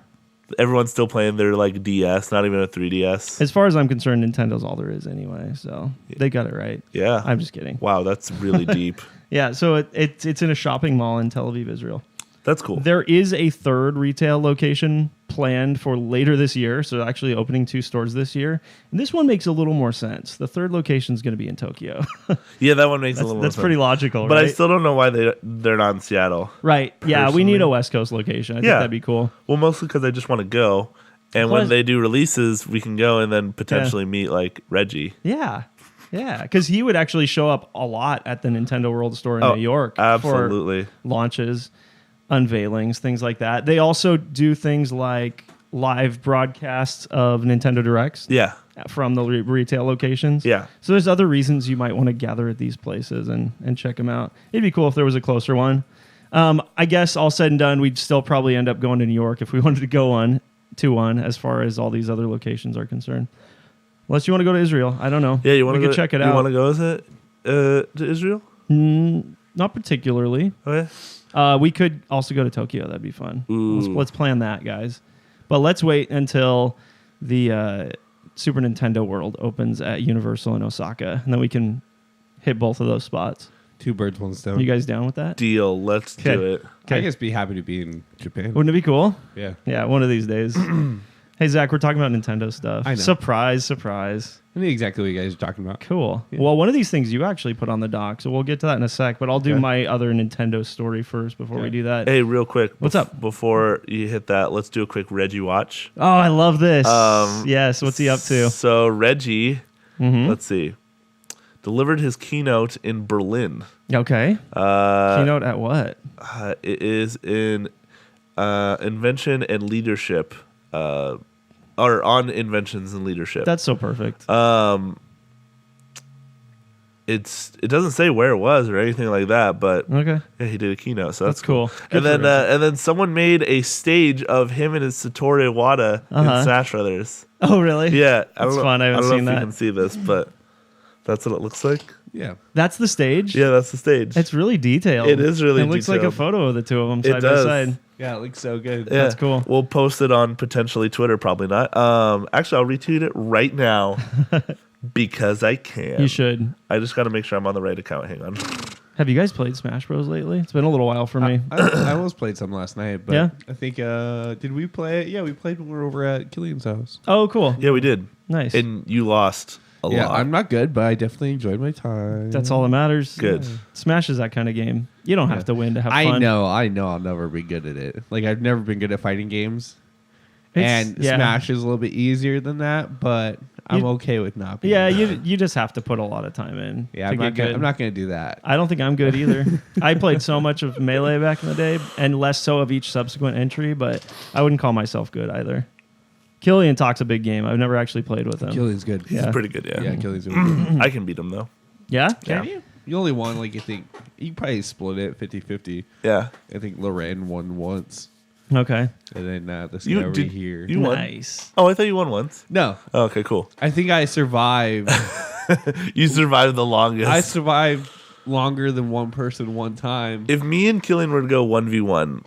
[SPEAKER 2] Everyone's still playing their like DS, not even a 3DS.
[SPEAKER 4] As far as I'm concerned, Nintendo's all there is anyway. So they got it right.
[SPEAKER 2] Yeah.
[SPEAKER 4] I'm just kidding.
[SPEAKER 2] Wow, that's really deep.
[SPEAKER 4] Yeah. So it's in a shopping mall in Tel Aviv, Israel.
[SPEAKER 2] That's cool.
[SPEAKER 4] There is a third retail location planned for later this year. So actually opening 2 stores this year. And this one makes a little more sense. The third location is going to be in Tokyo.
[SPEAKER 2] Yeah, that one makes a little more
[SPEAKER 4] That's
[SPEAKER 2] sense.
[SPEAKER 4] pretty logical,
[SPEAKER 2] But
[SPEAKER 4] right?
[SPEAKER 2] I still don't know why they're not in Seattle.
[SPEAKER 4] Right. Yeah, we need
[SPEAKER 2] personally.
[SPEAKER 4] a West Coast location. I think
[SPEAKER 2] Yeah.
[SPEAKER 4] that'd be cool.
[SPEAKER 2] Well, mostly because I just want to go. And
[SPEAKER 4] Plus-
[SPEAKER 2] when they do releases, we can go and then potentially meet like Reggie.
[SPEAKER 4] Yeah. Yeah. Because he would actually show up a lot at the Nintendo World Store in
[SPEAKER 2] Oh,
[SPEAKER 4] New York
[SPEAKER 2] absolutely.
[SPEAKER 4] for launches, unveilings, things like that. They also do things like live broadcasts of Nintendo Directs
[SPEAKER 2] Yeah.
[SPEAKER 4] from the retail locations.
[SPEAKER 2] Yeah.
[SPEAKER 4] So there's other reasons you might want to gather at these places and check them out. It'd be cool if there was a closer one. I guess all said and done, we'd still probably end up going to New York if we wanted to go on to one as far as all these other locations are concerned. Unless you want to go to Israel. I don't know.
[SPEAKER 2] Yeah, you want
[SPEAKER 4] We
[SPEAKER 2] to
[SPEAKER 4] could check it out.
[SPEAKER 2] You want to go, is it? To Israel?
[SPEAKER 4] Not particularly.
[SPEAKER 2] Okay.
[SPEAKER 4] We could also go to Tokyo. That'd be fun.
[SPEAKER 2] Ooh.
[SPEAKER 4] Let's plan that, guys. But let's wait until the Super Nintendo World opens at Universal in Osaka, and then we can hit both of those spots.
[SPEAKER 3] 2 birds, 1 stone.
[SPEAKER 4] You guys down with that?
[SPEAKER 2] Deal. Let's do
[SPEAKER 4] Okay.
[SPEAKER 2] it.
[SPEAKER 3] I guess be happy to be in Japan.
[SPEAKER 4] Wouldn't it be cool?
[SPEAKER 3] Yeah.
[SPEAKER 4] Yeah, one of these days. Hey, Zach, we're talking about Nintendo stuff.
[SPEAKER 3] I know.
[SPEAKER 4] Surprise, surprise.
[SPEAKER 3] I know exactly what you guys are talking about.
[SPEAKER 4] Cool.
[SPEAKER 3] Yeah.
[SPEAKER 4] Well, one of these things you actually put on the dock, so we'll get to that in a sec, but I'll do
[SPEAKER 3] Okay.
[SPEAKER 4] my other Nintendo story first before we
[SPEAKER 3] Okay.
[SPEAKER 4] do that.
[SPEAKER 2] Hey, real quick.
[SPEAKER 4] What's up?
[SPEAKER 2] Before you hit that, let's do a quick Reggie Watch.
[SPEAKER 4] Oh, I love this.
[SPEAKER 2] Um,
[SPEAKER 4] Yes, what's he up to?
[SPEAKER 2] So Reggie,
[SPEAKER 4] Mhm.
[SPEAKER 2] let's see, delivered his keynote in Berlin.
[SPEAKER 4] Okay. Keynote at what?
[SPEAKER 2] It is in invention and leadership, or on inventions and leadership.
[SPEAKER 4] That's so perfect.
[SPEAKER 2] It doesn't say where it was or anything like that, but
[SPEAKER 4] Okay.
[SPEAKER 2] yeah, he did a keynote, so
[SPEAKER 4] That's cool. Good
[SPEAKER 2] And
[SPEAKER 4] for
[SPEAKER 2] then
[SPEAKER 4] Reggie.
[SPEAKER 2] and then someone made a stage of him and his Satoru Iwata
[SPEAKER 4] Uh-huh.
[SPEAKER 2] in Smash Brothers.
[SPEAKER 4] Oh, really?
[SPEAKER 2] Yeah,
[SPEAKER 4] That's fun. I haven't
[SPEAKER 2] don't
[SPEAKER 4] seen
[SPEAKER 2] know if
[SPEAKER 4] that.
[SPEAKER 2] you can see this, but that's what it looks like.
[SPEAKER 3] Yeah.
[SPEAKER 4] That's the stage?
[SPEAKER 2] Yeah, that's the stage.
[SPEAKER 4] It's really detailed.
[SPEAKER 2] It is really
[SPEAKER 4] It looks like a
[SPEAKER 2] detailed.
[SPEAKER 4] photo of the two of them
[SPEAKER 2] It
[SPEAKER 4] side
[SPEAKER 2] does.
[SPEAKER 4] by side.
[SPEAKER 3] Yeah, it looks so good.
[SPEAKER 2] Yeah.
[SPEAKER 4] That's cool.
[SPEAKER 2] We'll post it on potentially Twitter, probably not. Actually, I'll retweet it right now because I can.
[SPEAKER 4] You should.
[SPEAKER 2] I just got to make sure I'm on the right account. Hang on.
[SPEAKER 4] Have you guys played Smash Bros. Lately? It's been a little while for me.
[SPEAKER 3] I almost played some last night, but
[SPEAKER 4] Yeah?
[SPEAKER 3] I think, did we play it? Yeah, we played when we were over at Killian's house.
[SPEAKER 4] Oh, cool.
[SPEAKER 2] Yeah, we did.
[SPEAKER 4] Nice.
[SPEAKER 2] And you lost a
[SPEAKER 3] Yeah,
[SPEAKER 2] lot.
[SPEAKER 3] I'm not good, but I definitely enjoyed my time.
[SPEAKER 4] That's all that matters.
[SPEAKER 2] Good.
[SPEAKER 4] Smash is that kind of game. You don't have
[SPEAKER 3] Yeah.
[SPEAKER 4] to win to have
[SPEAKER 3] I
[SPEAKER 4] fun.
[SPEAKER 3] know I'll never be good at it. Like, I've never been good at fighting games.
[SPEAKER 4] It's-
[SPEAKER 3] And
[SPEAKER 4] yeah.
[SPEAKER 3] Smash is a little bit easier than that, but I'm
[SPEAKER 4] You-
[SPEAKER 3] okay with not being
[SPEAKER 4] Yeah,
[SPEAKER 3] good.
[SPEAKER 4] you just have to put a lot of time in
[SPEAKER 3] Yeah,
[SPEAKER 4] to
[SPEAKER 3] I'm
[SPEAKER 4] get
[SPEAKER 3] not, gonna,
[SPEAKER 4] good.
[SPEAKER 3] I'm not going to do that.
[SPEAKER 4] I don't think I'm good either. I played so much of Melee back in the day, and less so of each subsequent entry, but I wouldn't call myself good either. Killian talks a big game. I've never actually played with him.
[SPEAKER 3] Killian's good.
[SPEAKER 2] He's
[SPEAKER 4] Yeah.
[SPEAKER 2] pretty good, yeah.
[SPEAKER 3] Yeah, Killian's really good.
[SPEAKER 2] I can beat him, though.
[SPEAKER 4] Yeah?
[SPEAKER 2] Yeah.
[SPEAKER 3] Can you? You only won, like, I think, you probably split it 50-50.
[SPEAKER 2] Yeah.
[SPEAKER 3] I think Lorraine won once.
[SPEAKER 4] Okay.
[SPEAKER 3] And then the
[SPEAKER 2] You
[SPEAKER 3] Discovery
[SPEAKER 2] did-
[SPEAKER 3] here.
[SPEAKER 2] you won?
[SPEAKER 4] Nice.
[SPEAKER 2] Oh, I thought you won once.
[SPEAKER 3] No,
[SPEAKER 2] Oh, okay, cool.
[SPEAKER 3] I think I survived.
[SPEAKER 2] You survived the longest.
[SPEAKER 3] I survived longer than one person one time.
[SPEAKER 2] If me and Killian were to go 1v1,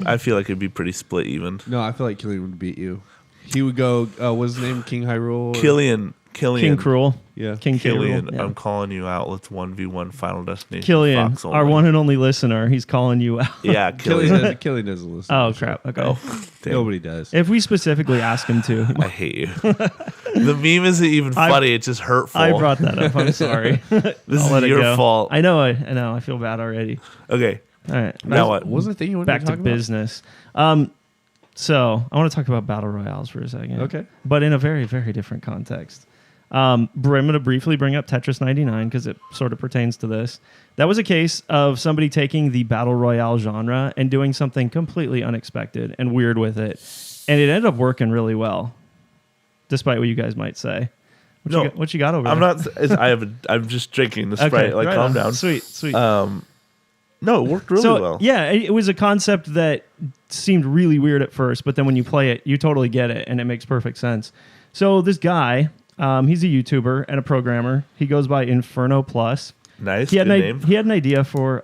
[SPEAKER 2] I feel like it'd be pretty split even.
[SPEAKER 3] No, I feel like Killian would beat you. He would go, what's his name? King Hyrule? or-
[SPEAKER 2] Killian.
[SPEAKER 4] King Cruel.
[SPEAKER 3] Yeah.
[SPEAKER 4] King
[SPEAKER 2] Killian,
[SPEAKER 4] K. Rool, yeah.
[SPEAKER 2] I'm calling you out. Let's 1v1 Final Destination.
[SPEAKER 4] Killian,
[SPEAKER 2] Fox
[SPEAKER 4] our
[SPEAKER 2] only.
[SPEAKER 4] one and only listener, he's calling you out.
[SPEAKER 2] Yeah,
[SPEAKER 3] Killian
[SPEAKER 2] Killian.
[SPEAKER 3] doesn't, Killian doesn't listen.
[SPEAKER 4] Oh,
[SPEAKER 3] to the show.
[SPEAKER 4] crap. Okay.
[SPEAKER 2] Oh, damn.
[SPEAKER 3] Nobody does.
[SPEAKER 4] If we specifically ask him to,
[SPEAKER 2] I hate you. The meme isn't even funny. It's just hurtful.
[SPEAKER 4] I brought that up. I'm sorry.
[SPEAKER 2] This
[SPEAKER 4] I'll let
[SPEAKER 2] is
[SPEAKER 4] it
[SPEAKER 2] your
[SPEAKER 4] go.
[SPEAKER 2] fault.
[SPEAKER 4] I know. I know. I feel bad already.
[SPEAKER 2] Okay.
[SPEAKER 4] All right.
[SPEAKER 2] Now what?
[SPEAKER 3] What was the thing you wanted
[SPEAKER 4] Back
[SPEAKER 3] to
[SPEAKER 4] to
[SPEAKER 3] talk about?
[SPEAKER 4] business. So I want to talk about battle royales for a second.
[SPEAKER 3] Okay.
[SPEAKER 4] But in a very, very different context. I'm going to briefly bring up Tetris 99 because it sort of pertains to this. That was a case of somebody taking the battle royale genre and doing something completely unexpected and weird with it. And it ended up working really well, despite what you guys might say. What you got over
[SPEAKER 2] I'm
[SPEAKER 4] there?
[SPEAKER 2] not. I'm just drinking the Sprite.
[SPEAKER 4] Okay,
[SPEAKER 2] Calm down.
[SPEAKER 4] Sweet.
[SPEAKER 2] No, it worked really well.
[SPEAKER 4] Yeah, it was a concept that seemed really weird at first, but then when you play it, you totally get it, and it makes perfect sense. So this guy, he's a YouTuber and a programmer. He goes by Inferno Plus.
[SPEAKER 2] Nice.
[SPEAKER 4] Good
[SPEAKER 2] name.
[SPEAKER 4] He had an idea for,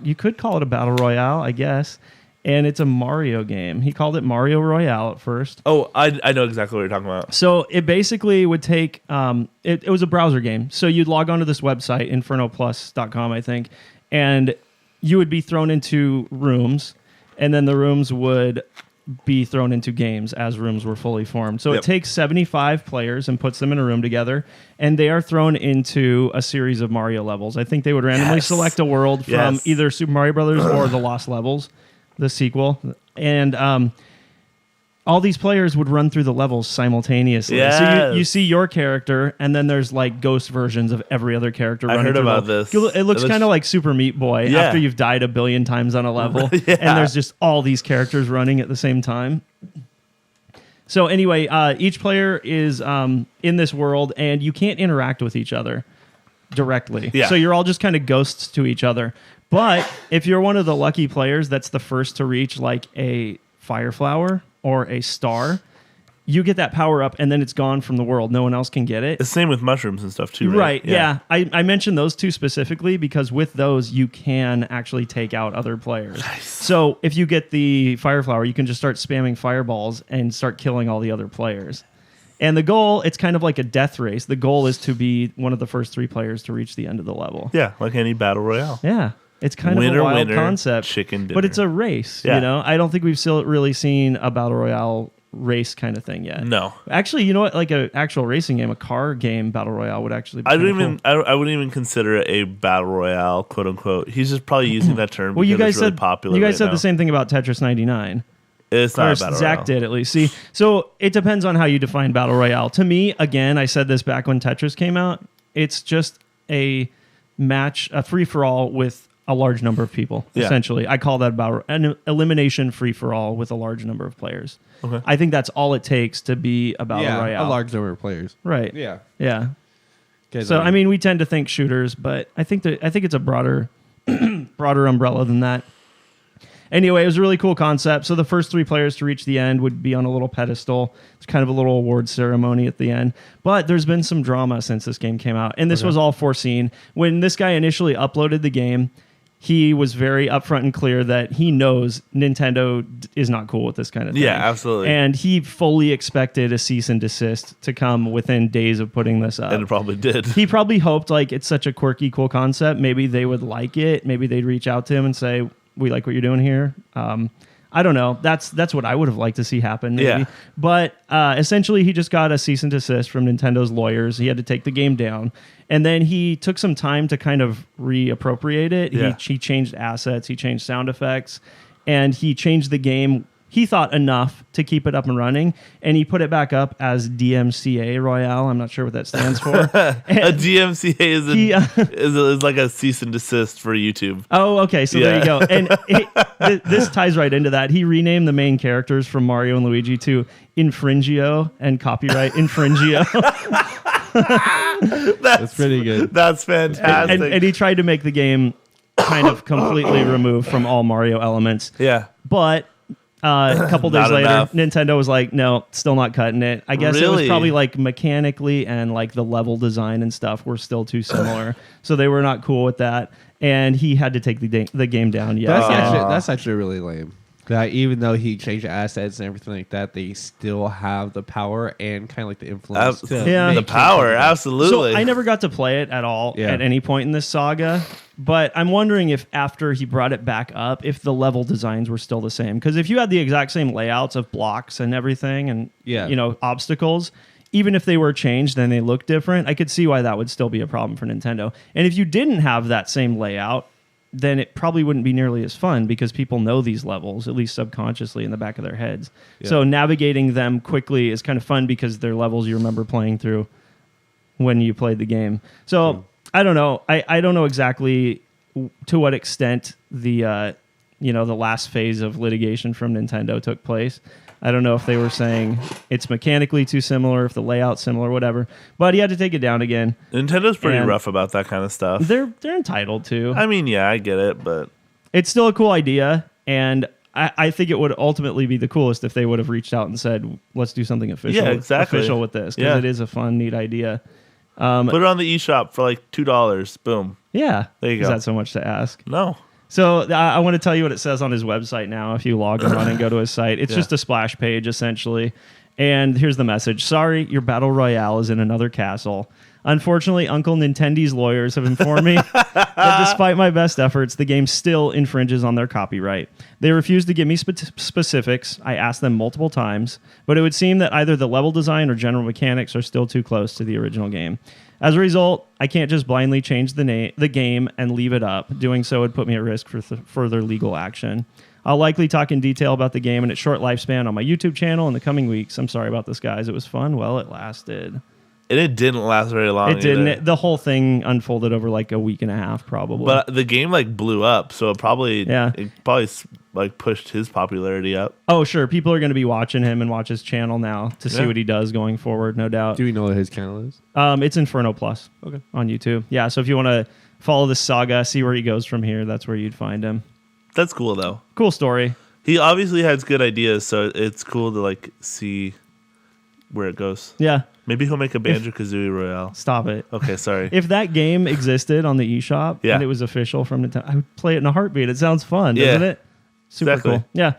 [SPEAKER 4] you could call it a battle royale, I guess, and it's a Mario game. He called it Mario Royale at first.
[SPEAKER 2] Oh, I know exactly what you're talking about.
[SPEAKER 4] So it basically would take, it was a browser game. So you'd log onto this website, infernoplus.com, I think, and you would be thrown into rooms, and then the rooms would be thrown into games as rooms were fully formed. So it takes 75 players and puts them in a room together, and they are thrown into a series of Mario levels. I think they would randomly select a world from either Super Mario Brothers or the Lost Levels, the sequel. And all these players would run through the levels simultaneously.
[SPEAKER 2] Yes.
[SPEAKER 4] So you see your character, and then there's like ghost versions of every other character running through.
[SPEAKER 2] I heard about this.
[SPEAKER 4] It looks kind of like Super Meat Boy after you've died a billion times on a level, and there's just all these characters running at the same time. So anyway, each player is in this world, and you can't interact with each other directly.
[SPEAKER 2] Yeah.
[SPEAKER 4] So you're all just kind of ghosts to each other. But if you're one of the lucky players that's the first to reach like a fire flower or a star, you get that power up, and then it's gone from the world. No one else can get it.
[SPEAKER 2] The same with mushrooms and stuff too, right?
[SPEAKER 4] Right, yeah. I mentioned those two specifically because with those, you can actually take out other players. Nice. So if you get the fire flower, you can just start spamming fireballs and start killing all the other players. And the goal, it's kind of like a death race. The goal is to be one of the first 3 players to reach the end of the level.
[SPEAKER 2] Yeah, like any battle royale.
[SPEAKER 4] Yeah. It's kind of a wild concept,
[SPEAKER 2] chicken dinner.
[SPEAKER 4] but it's a race. You know, I don't think we've still really seen a battle royale race kind of thing yet.
[SPEAKER 2] No,
[SPEAKER 4] actually, you know what? Like an actual racing game, a car game battle royale would actually be
[SPEAKER 2] I wouldn't even consider it a battle royale, quote unquote. He's just probably using that term because it's really popular.
[SPEAKER 4] You guys said
[SPEAKER 2] now.
[SPEAKER 4] the same thing about Tetris 99.
[SPEAKER 2] It's not a battle
[SPEAKER 4] Zach
[SPEAKER 2] royale.
[SPEAKER 4] did at least. See, so it depends on how you define battle royale. To me, again, I said this back when Tetris came out. It's just a match, a free for all with a large number of people, essentially. I call that about an elimination free-for-all with a large number of players. Okay. I think that's all it takes to be a battle royale.
[SPEAKER 3] A large number of players.
[SPEAKER 4] Right.
[SPEAKER 3] Yeah.
[SPEAKER 4] Yeah. So, I mean, we tend to think shooters, but I think it's a broader umbrella than that. Anyway, it was a really cool concept. So the first 3 players to reach the end would be on a little pedestal. It's kind of a little award ceremony at the end. But there's been some drama since this game came out, and this was all foreseen. When this guy initially uploaded the game, he was very upfront and clear that he knows Nintendo is not cool with this kind of thing.
[SPEAKER 2] Yeah, absolutely.
[SPEAKER 4] And he fully expected a cease and desist to come within days of putting this up.
[SPEAKER 2] And it probably did.
[SPEAKER 4] He probably hoped, like, it's such a quirky, cool concept. Maybe they would like it. Maybe they'd reach out to him and say, we like what you're doing here. I don't know. That's what I would have liked to see happen. Maybe.
[SPEAKER 2] Yeah.
[SPEAKER 4] But essentially, he just got a cease and desist from Nintendo's lawyers. He had to take the game down. And then he took some time to kind of reappropriate it.
[SPEAKER 2] Yeah.
[SPEAKER 4] He changed assets. He changed sound effects. And he changed the game, he thought, enough to keep it up and running. And he put it back up as DMCA Royale. I'm not sure what that stands for.
[SPEAKER 2] A DMCA is like a cease and desist for YouTube.
[SPEAKER 4] Oh, okay. So there you go. And this ties right into that. He renamed the main characters from Mario and Luigi to Infringio and copyright Infringio.
[SPEAKER 2] That's
[SPEAKER 3] pretty good.
[SPEAKER 2] That's fantastic.
[SPEAKER 4] And he tried to make the game kind of completely removed from all Mario elements.
[SPEAKER 2] Yeah.
[SPEAKER 4] But a couple days later,
[SPEAKER 2] enough.
[SPEAKER 4] Nintendo was like, no, still not cutting it. I guess it was
[SPEAKER 2] Really?
[SPEAKER 4] probably like mechanically and like the level design and stuff were still too similar. So they were not cool with that. And he had to take the game down. Yeah.
[SPEAKER 3] That's actually really lame. That even though he changed assets and everything like that, they still have the power and kind of like the influence.
[SPEAKER 2] The power, absolutely.
[SPEAKER 4] So I never got to play it at all at any point in this saga. But I'm wondering if after he brought it back up, if the level designs were still the same. Because if you had the exact same layouts of blocks and everything and obstacles, even if they were changed and they look different, I could see why that would still be a problem for Nintendo. And if you didn't have that same layout, then it probably wouldn't be nearly as fun because people know these levels, at least subconsciously in the back of their heads. Yeah. So navigating them quickly is kind of fun because they're levels you remember playing through when you played the game. So I don't know. I don't know exactly to what extent the the last phase of litigation from Nintendo took place. I don't know if they were saying it's mechanically too similar, if the layout's similar, whatever. But he had to take it down again.
[SPEAKER 2] Nintendo's pretty rough about that kind of stuff.
[SPEAKER 4] They're entitled to.
[SPEAKER 2] I mean, yeah, I get it, but
[SPEAKER 4] it's still a cool idea, and I think it would ultimately be the coolest if they would have reached out and said, "Let's do something official, official with this," because it is a fun, neat idea.
[SPEAKER 2] Put it on the eShop for like $2. Boom.
[SPEAKER 4] Yeah,
[SPEAKER 2] there you go.
[SPEAKER 4] Is that so much to ask?
[SPEAKER 2] No.
[SPEAKER 4] So I want to tell you what it says on his website now. If you log on and go to his site, it's just a splash page essentially. And here's the message. Sorry, your battle royale is in another castle. Unfortunately, Uncle Nintendo's lawyers have informed me that despite my best efforts, the game still infringes on their copyright. They refuse to give me specifics. I asked them multiple times, but it would seem that either the level design or general mechanics are still too close to the original game. As a result, I can't just blindly change the game and leave it up. Doing so would put me at risk for further legal action. I'll likely talk in detail about the game and its short lifespan on my YouTube channel in the coming weeks. I'm sorry about this, guys. It was fun while it lasted.
[SPEAKER 2] And it didn't last very long.
[SPEAKER 4] It didn't. The whole thing unfolded over like a week and a half, probably.
[SPEAKER 2] But the game like blew up, so it probably like pushed his popularity up.
[SPEAKER 4] Oh, sure. People are going to be watching him and watch his channel now to see what he does going forward, no doubt.
[SPEAKER 3] Do we know what his channel is?
[SPEAKER 4] It's Inferno Plus on YouTube. Yeah, so if you want to follow this saga, see where he goes from here, that's where you'd find him.
[SPEAKER 2] That's cool, though.
[SPEAKER 4] Cool story.
[SPEAKER 2] He obviously has good ideas, so it's cool to like see where it goes.
[SPEAKER 4] Yeah.
[SPEAKER 2] Maybe he'll make a Banjo-Kazooie Royale.
[SPEAKER 4] Stop it.
[SPEAKER 2] Okay, sorry.
[SPEAKER 4] If that game existed on the eShop and it was official from Nintendo, I would play it in a heartbeat. It sounds fun, doesn't it? Super cool. Yeah.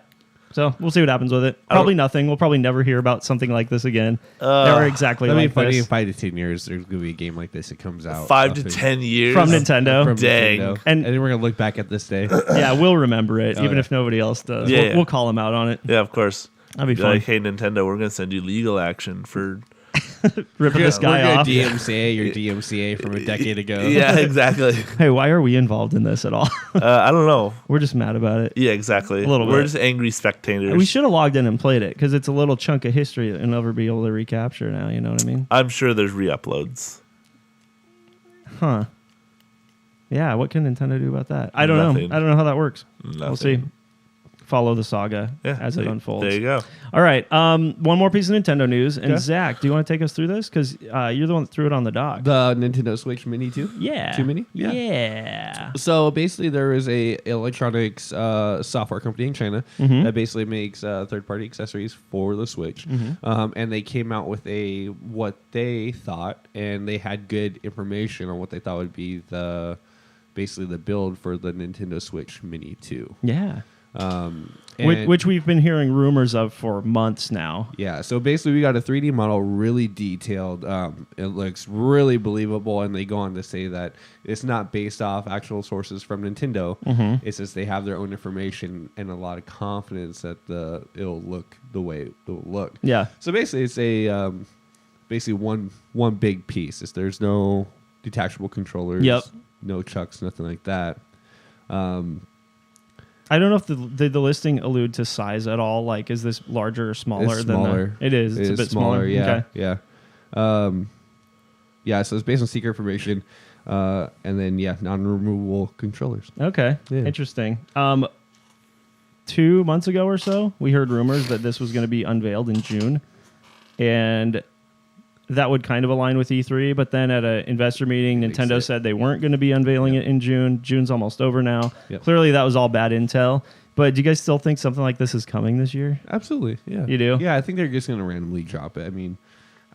[SPEAKER 4] So we'll see what happens with it. Probably nothing. We'll probably never hear about something like this again. Never exactly like this.
[SPEAKER 3] In 5 to 10 years, there's going to be a game like this that comes out.
[SPEAKER 2] 5 to 10 years?
[SPEAKER 4] From Nintendo.
[SPEAKER 2] Dang.
[SPEAKER 3] Nintendo. And then we're going to look back at this day.
[SPEAKER 4] Yeah, we'll remember it, even if nobody else does. We'll call him out on it.
[SPEAKER 2] Yeah, of course.
[SPEAKER 4] That'd be fun.
[SPEAKER 2] Like, hey, Nintendo, we're going to send you legal action for...
[SPEAKER 4] ripping this guy off.
[SPEAKER 3] DMCA, your DMCA from a decade ago.
[SPEAKER 2] Yeah, exactly.
[SPEAKER 4] Hey, why are we involved in this at all?
[SPEAKER 2] I don't know.
[SPEAKER 4] We're just mad about it.
[SPEAKER 2] Yeah, exactly.
[SPEAKER 4] A little bit.
[SPEAKER 2] We're just angry spectators.
[SPEAKER 4] We should have logged in and played it because it's a little chunk of history that we'll never be able to recapture now. You know what I mean?
[SPEAKER 2] I'm sure there's re-uploads.
[SPEAKER 4] Huh. Yeah, what can Nintendo do about that? I don't know. I don't know how that works. We'll see. Follow the saga as it unfolds.
[SPEAKER 2] There you go.
[SPEAKER 4] All right. One more piece of Nintendo news. And Zach, do you want to take us through this? Because you're the one that threw it on the dock.
[SPEAKER 3] The Nintendo Switch Mini 2?
[SPEAKER 4] Yeah.
[SPEAKER 3] 2 Mini?
[SPEAKER 4] Yeah.
[SPEAKER 3] So basically there is a electronics software company in China that basically makes third-party accessories for the Switch. And they came out with what they thought, and they had good information on what they thought would be basically the build for the Nintendo Switch Mini 2.
[SPEAKER 4] Yeah. Which we've been hearing rumors of for months now.
[SPEAKER 3] Yeah, so basically we got a 3D model, really detailed. It looks really believable, and they go on to say that it's not based off actual sources from Nintendo. It's just they have their own information and a lot of confidence that it'll look the way it will look.
[SPEAKER 4] Yeah.
[SPEAKER 3] So basically it's a one big piece. There's no detachable controllers.
[SPEAKER 4] Yep.
[SPEAKER 3] No chucks, nothing like that.
[SPEAKER 4] I don't know if the listing allude to size at all. Like, is this larger or smaller?
[SPEAKER 3] It's smaller.
[SPEAKER 4] It is. It's a bit smaller.
[SPEAKER 3] Yeah.
[SPEAKER 4] Okay.
[SPEAKER 3] Yeah. Yeah. So it's based on secret information, and then non-removable controllers.
[SPEAKER 4] Okay.
[SPEAKER 3] Yeah.
[SPEAKER 4] Interesting. 2 months ago or so, we heard rumors that this was going to be unveiled in June, and that would kind of align with E3, but then at an investor meeting, Nintendo said they weren't going to be unveiling it in June. June's almost over now.
[SPEAKER 3] Yep.
[SPEAKER 4] Clearly, that was all bad intel. But do you guys still think something like this is coming this year?
[SPEAKER 3] Absolutely, yeah.
[SPEAKER 4] You do?
[SPEAKER 3] Yeah, I think they're just going to randomly drop it. I mean,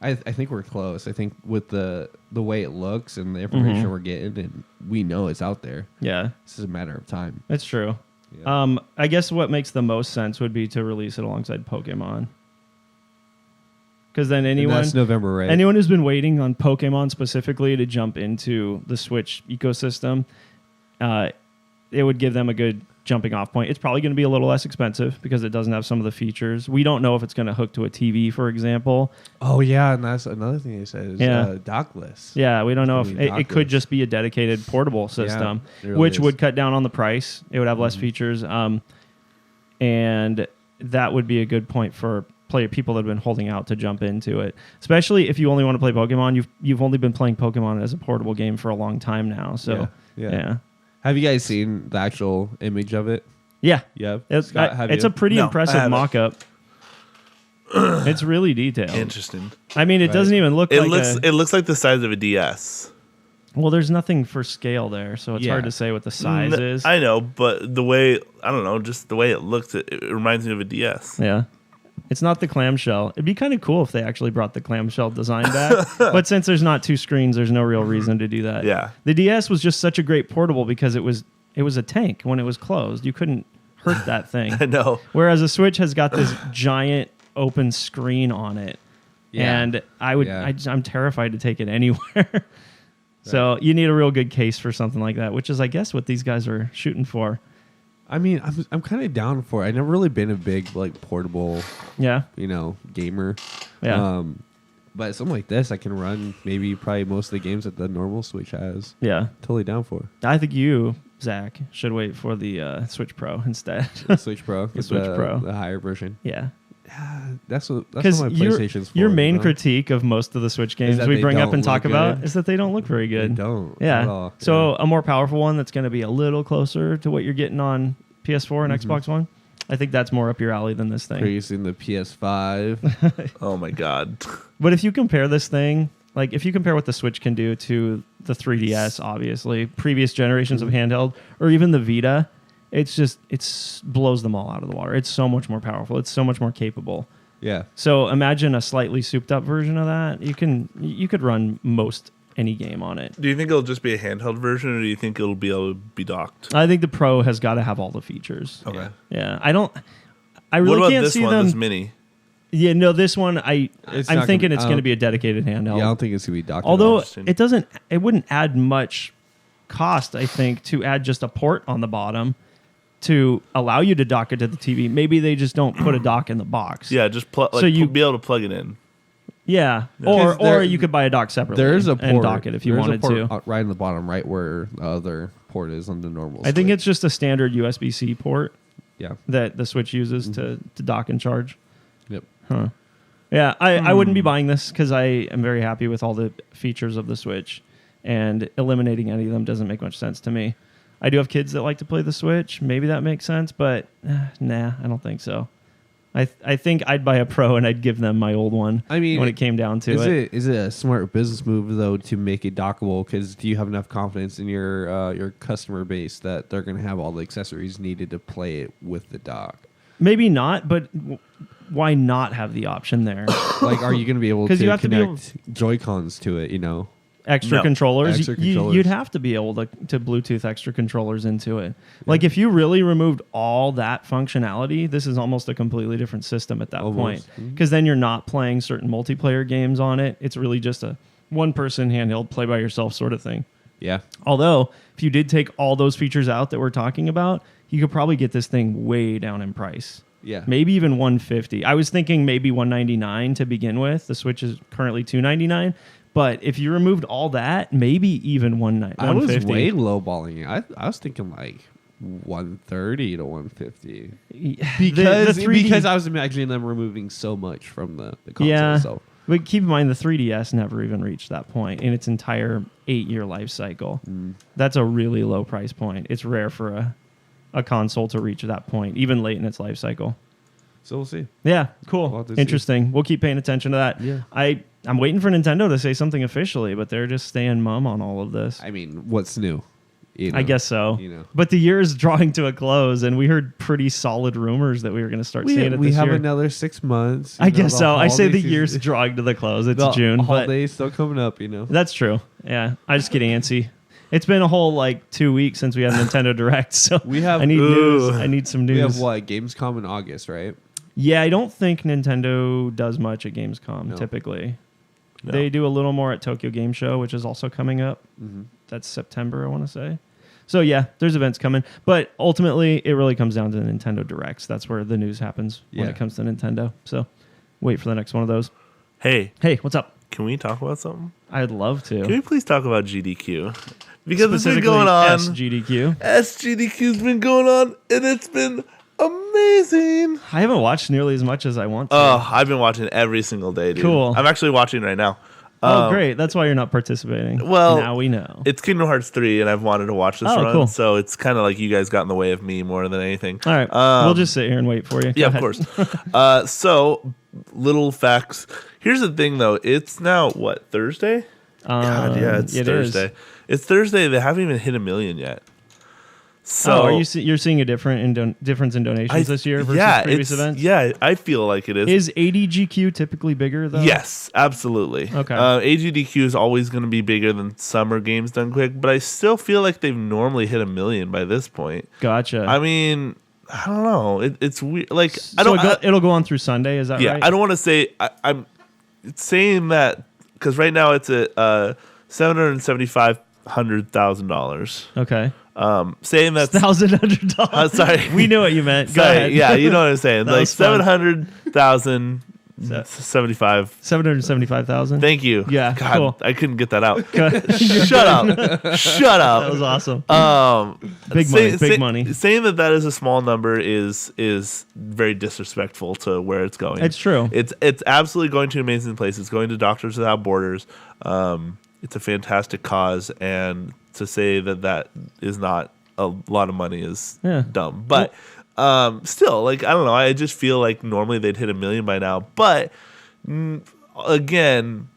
[SPEAKER 3] I think we're close. I think with the way it looks and the information we're getting, and we know it's out there.
[SPEAKER 4] Yeah.
[SPEAKER 3] This is a matter of time.
[SPEAKER 4] That's true.
[SPEAKER 3] Yeah.
[SPEAKER 4] I guess what makes the most sense would be to release it alongside Pokemon. Because then
[SPEAKER 3] that's November, right?
[SPEAKER 4] Anyone who's been waiting on Pokemon specifically to jump into the Switch ecosystem, it would give them a good jumping off point. It's probably going to be a little less expensive because it doesn't have some of the features. We don't know if it's going to hook to a TV, for example.
[SPEAKER 3] Oh, yeah, and that's another thing they said is dockless.
[SPEAKER 4] Yeah, we don't know if it could just be a dedicated portable system, which would cut down on the price. It would have less features, and that would be a good point for people that have been holding out to jump into it. Especially if you only want to play Pokemon. You've only been playing Pokemon as a portable game for a long time now. So yeah.
[SPEAKER 3] Have you guys seen the actual image of it?
[SPEAKER 4] Yeah.
[SPEAKER 3] Yeah.
[SPEAKER 4] It's a pretty impressive mock-up. It's really detailed.
[SPEAKER 2] Interesting.
[SPEAKER 4] I mean, it doesn't even look
[SPEAKER 2] It
[SPEAKER 4] like
[SPEAKER 2] looks like the size of a DS.
[SPEAKER 4] Well, there's nothing for scale there, so it's hard to say what the size is.
[SPEAKER 2] I know, but the way just the way it looks, it reminds me of a DS.
[SPEAKER 4] Yeah. It's not the clamshell. It'd be kind of cool if they actually brought the clamshell design back. But since there's not 2 screens, there's no real reason to do that.
[SPEAKER 2] Yeah.
[SPEAKER 4] The DS was just such a great portable because it was a tank when it was closed. You couldn't hurt that thing.
[SPEAKER 2] I know.
[SPEAKER 4] Whereas a Switch has got this giant open screen on it.
[SPEAKER 3] Yeah.
[SPEAKER 4] And I'm terrified to take it anywhere. So you need a real good case for something like that, which is, I guess, what these guys are shooting for.
[SPEAKER 3] I mean, I'm kind of down for it. I've never really been a big portable, gamer.
[SPEAKER 4] Yeah.
[SPEAKER 3] But something like this, I can run probably most of the games that the normal Switch has.
[SPEAKER 4] Yeah.
[SPEAKER 3] Totally down for.
[SPEAKER 4] I think you, Zach, should wait for the Switch Pro instead.
[SPEAKER 3] The Switch Pro.
[SPEAKER 4] The Switch Pro.
[SPEAKER 3] The higher version.
[SPEAKER 4] Yeah.
[SPEAKER 3] That's what my PlayStation's for.
[SPEAKER 4] Your main critique of most of the Switch games we bring up and talk about is that they don't look very good.
[SPEAKER 3] They don't.
[SPEAKER 4] Yeah.
[SPEAKER 3] At all.
[SPEAKER 4] So a more powerful one that's going to be a little closer to what you're getting on PS4 and Xbox One. I think that's more up your alley than this thing.
[SPEAKER 3] Praising the PS5.
[SPEAKER 2] Oh my God.
[SPEAKER 4] But if you compare this thing, like if you compare what the Switch can do to the 3DS, obviously, previous generations of handheld, or even the Vita, it blows them all out of the water. It's so much more powerful. It's so much more capable.
[SPEAKER 3] Yeah.
[SPEAKER 4] So imagine a slightly souped up version of that. You could run most any game on it.
[SPEAKER 2] Do you think it'll just be a handheld version, or do you think it'll be able to be docked?
[SPEAKER 4] I think the Pro has got to have all the features.
[SPEAKER 2] Okay.
[SPEAKER 4] Yeah. I really
[SPEAKER 2] what about
[SPEAKER 4] can't
[SPEAKER 2] this
[SPEAKER 4] see
[SPEAKER 2] one,
[SPEAKER 4] them.
[SPEAKER 2] this mini?
[SPEAKER 4] Yeah, no, this one I'm thinking it's going to be a dedicated handheld.
[SPEAKER 3] Yeah, I don't think it's going to be docked.
[SPEAKER 4] Although it wouldn't add much cost, I think, to add just a port on the bottom to allow you to dock it to the TV. Maybe they just don't put a dock in the box.
[SPEAKER 2] Yeah, just be able to plug it in.
[SPEAKER 4] Yeah, or you could buy a dock separately.
[SPEAKER 3] There's a port
[SPEAKER 4] and dock it if you wanted to.
[SPEAKER 3] Right in the bottom, right where the other port is on the normal.
[SPEAKER 4] I think it's just a standard USB-C port.
[SPEAKER 3] Yeah,
[SPEAKER 4] that the Switch uses to dock and charge.
[SPEAKER 3] Yep.
[SPEAKER 4] Huh. Yeah, I wouldn't be buying this because I am very happy with all the features of the Switch, and eliminating any of them doesn't make much sense to me. I do have kids that like to play the Switch. Maybe that makes sense, but nah, I don't think so. I think I'd buy a Pro and I'd give them my old one. I mean, when it came down to it.
[SPEAKER 3] Is it a smart business move though to make it dockable? Because do you have enough confidence in your customer base that they're going to have all the accessories needed to play it with the dock?
[SPEAKER 4] Maybe not, but why not have the option there?
[SPEAKER 3] Like, are you going to be able to connect Joy-Cons to it?
[SPEAKER 4] Extra controllers.
[SPEAKER 3] Extra controllers.
[SPEAKER 4] You'd have to be able to Bluetooth extra controllers into it. Yeah. Like if you really removed all that functionality, this is almost a completely different system at that point. Because then you're not playing certain multiplayer games on it. It's really just a one-person handheld play by yourself sort of thing.
[SPEAKER 3] Yeah.
[SPEAKER 4] Although if you did take all those features out that we're talking about, you could probably get this thing way down in price.
[SPEAKER 3] Yeah.
[SPEAKER 4] Maybe even $150. I was thinking maybe $199 to begin with. The Switch is currently $299. But if you removed all that, maybe even $150.
[SPEAKER 3] I was way lowballing it. I was thinking like $130 to $150 because I was imagining them removing so much from the console itself.
[SPEAKER 4] But keep in mind the 3DS never even reached that point in its entire 8-year life cycle. That's a really low price point. It's rare for a console to reach that point, even late in its life cycle.
[SPEAKER 3] So we'll see.
[SPEAKER 4] Yeah, cool. Interesting. We'll keep paying attention to that.
[SPEAKER 3] Yeah.
[SPEAKER 4] I'm waiting for Nintendo to say something officially, but they're just staying mum on all of this.
[SPEAKER 3] I mean, what's new?
[SPEAKER 4] I guess so. But the year is drawing to a close, and we heard pretty solid rumors that we were going to start seeing it this year.
[SPEAKER 3] We have another 6 months.
[SPEAKER 4] I guess so. I say the year's drawing to the close. It's June.
[SPEAKER 3] The holidays still coming up,
[SPEAKER 4] That's true. Yeah. I just get antsy. It's been a whole 2 weeks since we had Nintendo Direct, so I need news. I need some news.
[SPEAKER 3] We have Gamescom in August, right?
[SPEAKER 4] Yeah, I don't think Nintendo does much at Gamescom typically. No. They do a little more at Tokyo Game Show, which is also coming up. That's September, I want to say. So yeah, there's events coming, but ultimately it really comes down to the Nintendo Directs. That's where the news happens when it comes to Nintendo. So wait for the next one of those.
[SPEAKER 2] Hey,
[SPEAKER 4] what's up?
[SPEAKER 2] Can we talk about something?
[SPEAKER 4] I'd love to.
[SPEAKER 2] Can we please talk about GDQ? Because it's been going on.
[SPEAKER 4] SGDQ.
[SPEAKER 2] SGDQ's been going on, and it's been amazing. amazing.
[SPEAKER 4] I haven't watched nearly as much as I want to.
[SPEAKER 2] Oh, I've been watching every single day, dude.
[SPEAKER 4] Cool.
[SPEAKER 2] I'm actually watching right now.
[SPEAKER 4] Great. That's why you're not participating.
[SPEAKER 2] Well,
[SPEAKER 4] now we know.
[SPEAKER 2] It's Kingdom Hearts 3, and I've wanted to watch this run,
[SPEAKER 4] cool.
[SPEAKER 2] so it's kind of like you guys got in the way of me more than anything.
[SPEAKER 4] All right. We'll just sit here and wait for you.
[SPEAKER 2] Yeah,
[SPEAKER 4] Go
[SPEAKER 2] of
[SPEAKER 4] ahead.
[SPEAKER 2] course. So, little facts. Here's the thing, though. It's now, what, Thursday? God, yeah, it's Thursday.
[SPEAKER 4] Is.
[SPEAKER 2] It's Thursday. They haven't even hit 1 million yet. So
[SPEAKER 4] are you're seeing a difference in donations this year versus previous events?
[SPEAKER 2] Yeah, I feel like it is.
[SPEAKER 4] Is ADGQ typically bigger though?
[SPEAKER 2] Yes, absolutely.
[SPEAKER 4] Okay.
[SPEAKER 2] AGDQ is always going to be bigger than Summer Games Done Quick, but I still feel like they've normally hit 1 million by this point.
[SPEAKER 4] Gotcha.
[SPEAKER 2] I mean, I don't know. It's weird. Like,
[SPEAKER 4] it'll go on through Sunday. Is that right?
[SPEAKER 2] Yeah, I don't want to say. I'm saying that because right now it's at $775,000.
[SPEAKER 4] Okay.
[SPEAKER 2] Saying that's
[SPEAKER 4] $1,100.
[SPEAKER 2] Sorry,
[SPEAKER 4] we knew what you meant. Go ahead.
[SPEAKER 2] Yeah, you know what I'm saying.
[SPEAKER 4] That
[SPEAKER 2] Like
[SPEAKER 4] was fun.
[SPEAKER 2] 700,000. 75.
[SPEAKER 4] 775,000.
[SPEAKER 2] Thank you.
[SPEAKER 4] Yeah,
[SPEAKER 2] God,
[SPEAKER 4] cool.
[SPEAKER 2] I couldn't get that out.
[SPEAKER 4] You're
[SPEAKER 2] Shut up. Shut up.
[SPEAKER 4] That was awesome.
[SPEAKER 2] Big
[SPEAKER 4] money.
[SPEAKER 2] Saying that is a small number is very disrespectful to where it's going.
[SPEAKER 4] It's true.
[SPEAKER 2] It's absolutely going to an amazing place. It's going to Doctors Without Borders. It's a fantastic cause, and to say that is not a lot of money is dumb. But still, like, I don't know. I just feel like normally they'd hit 1 million by now. But again,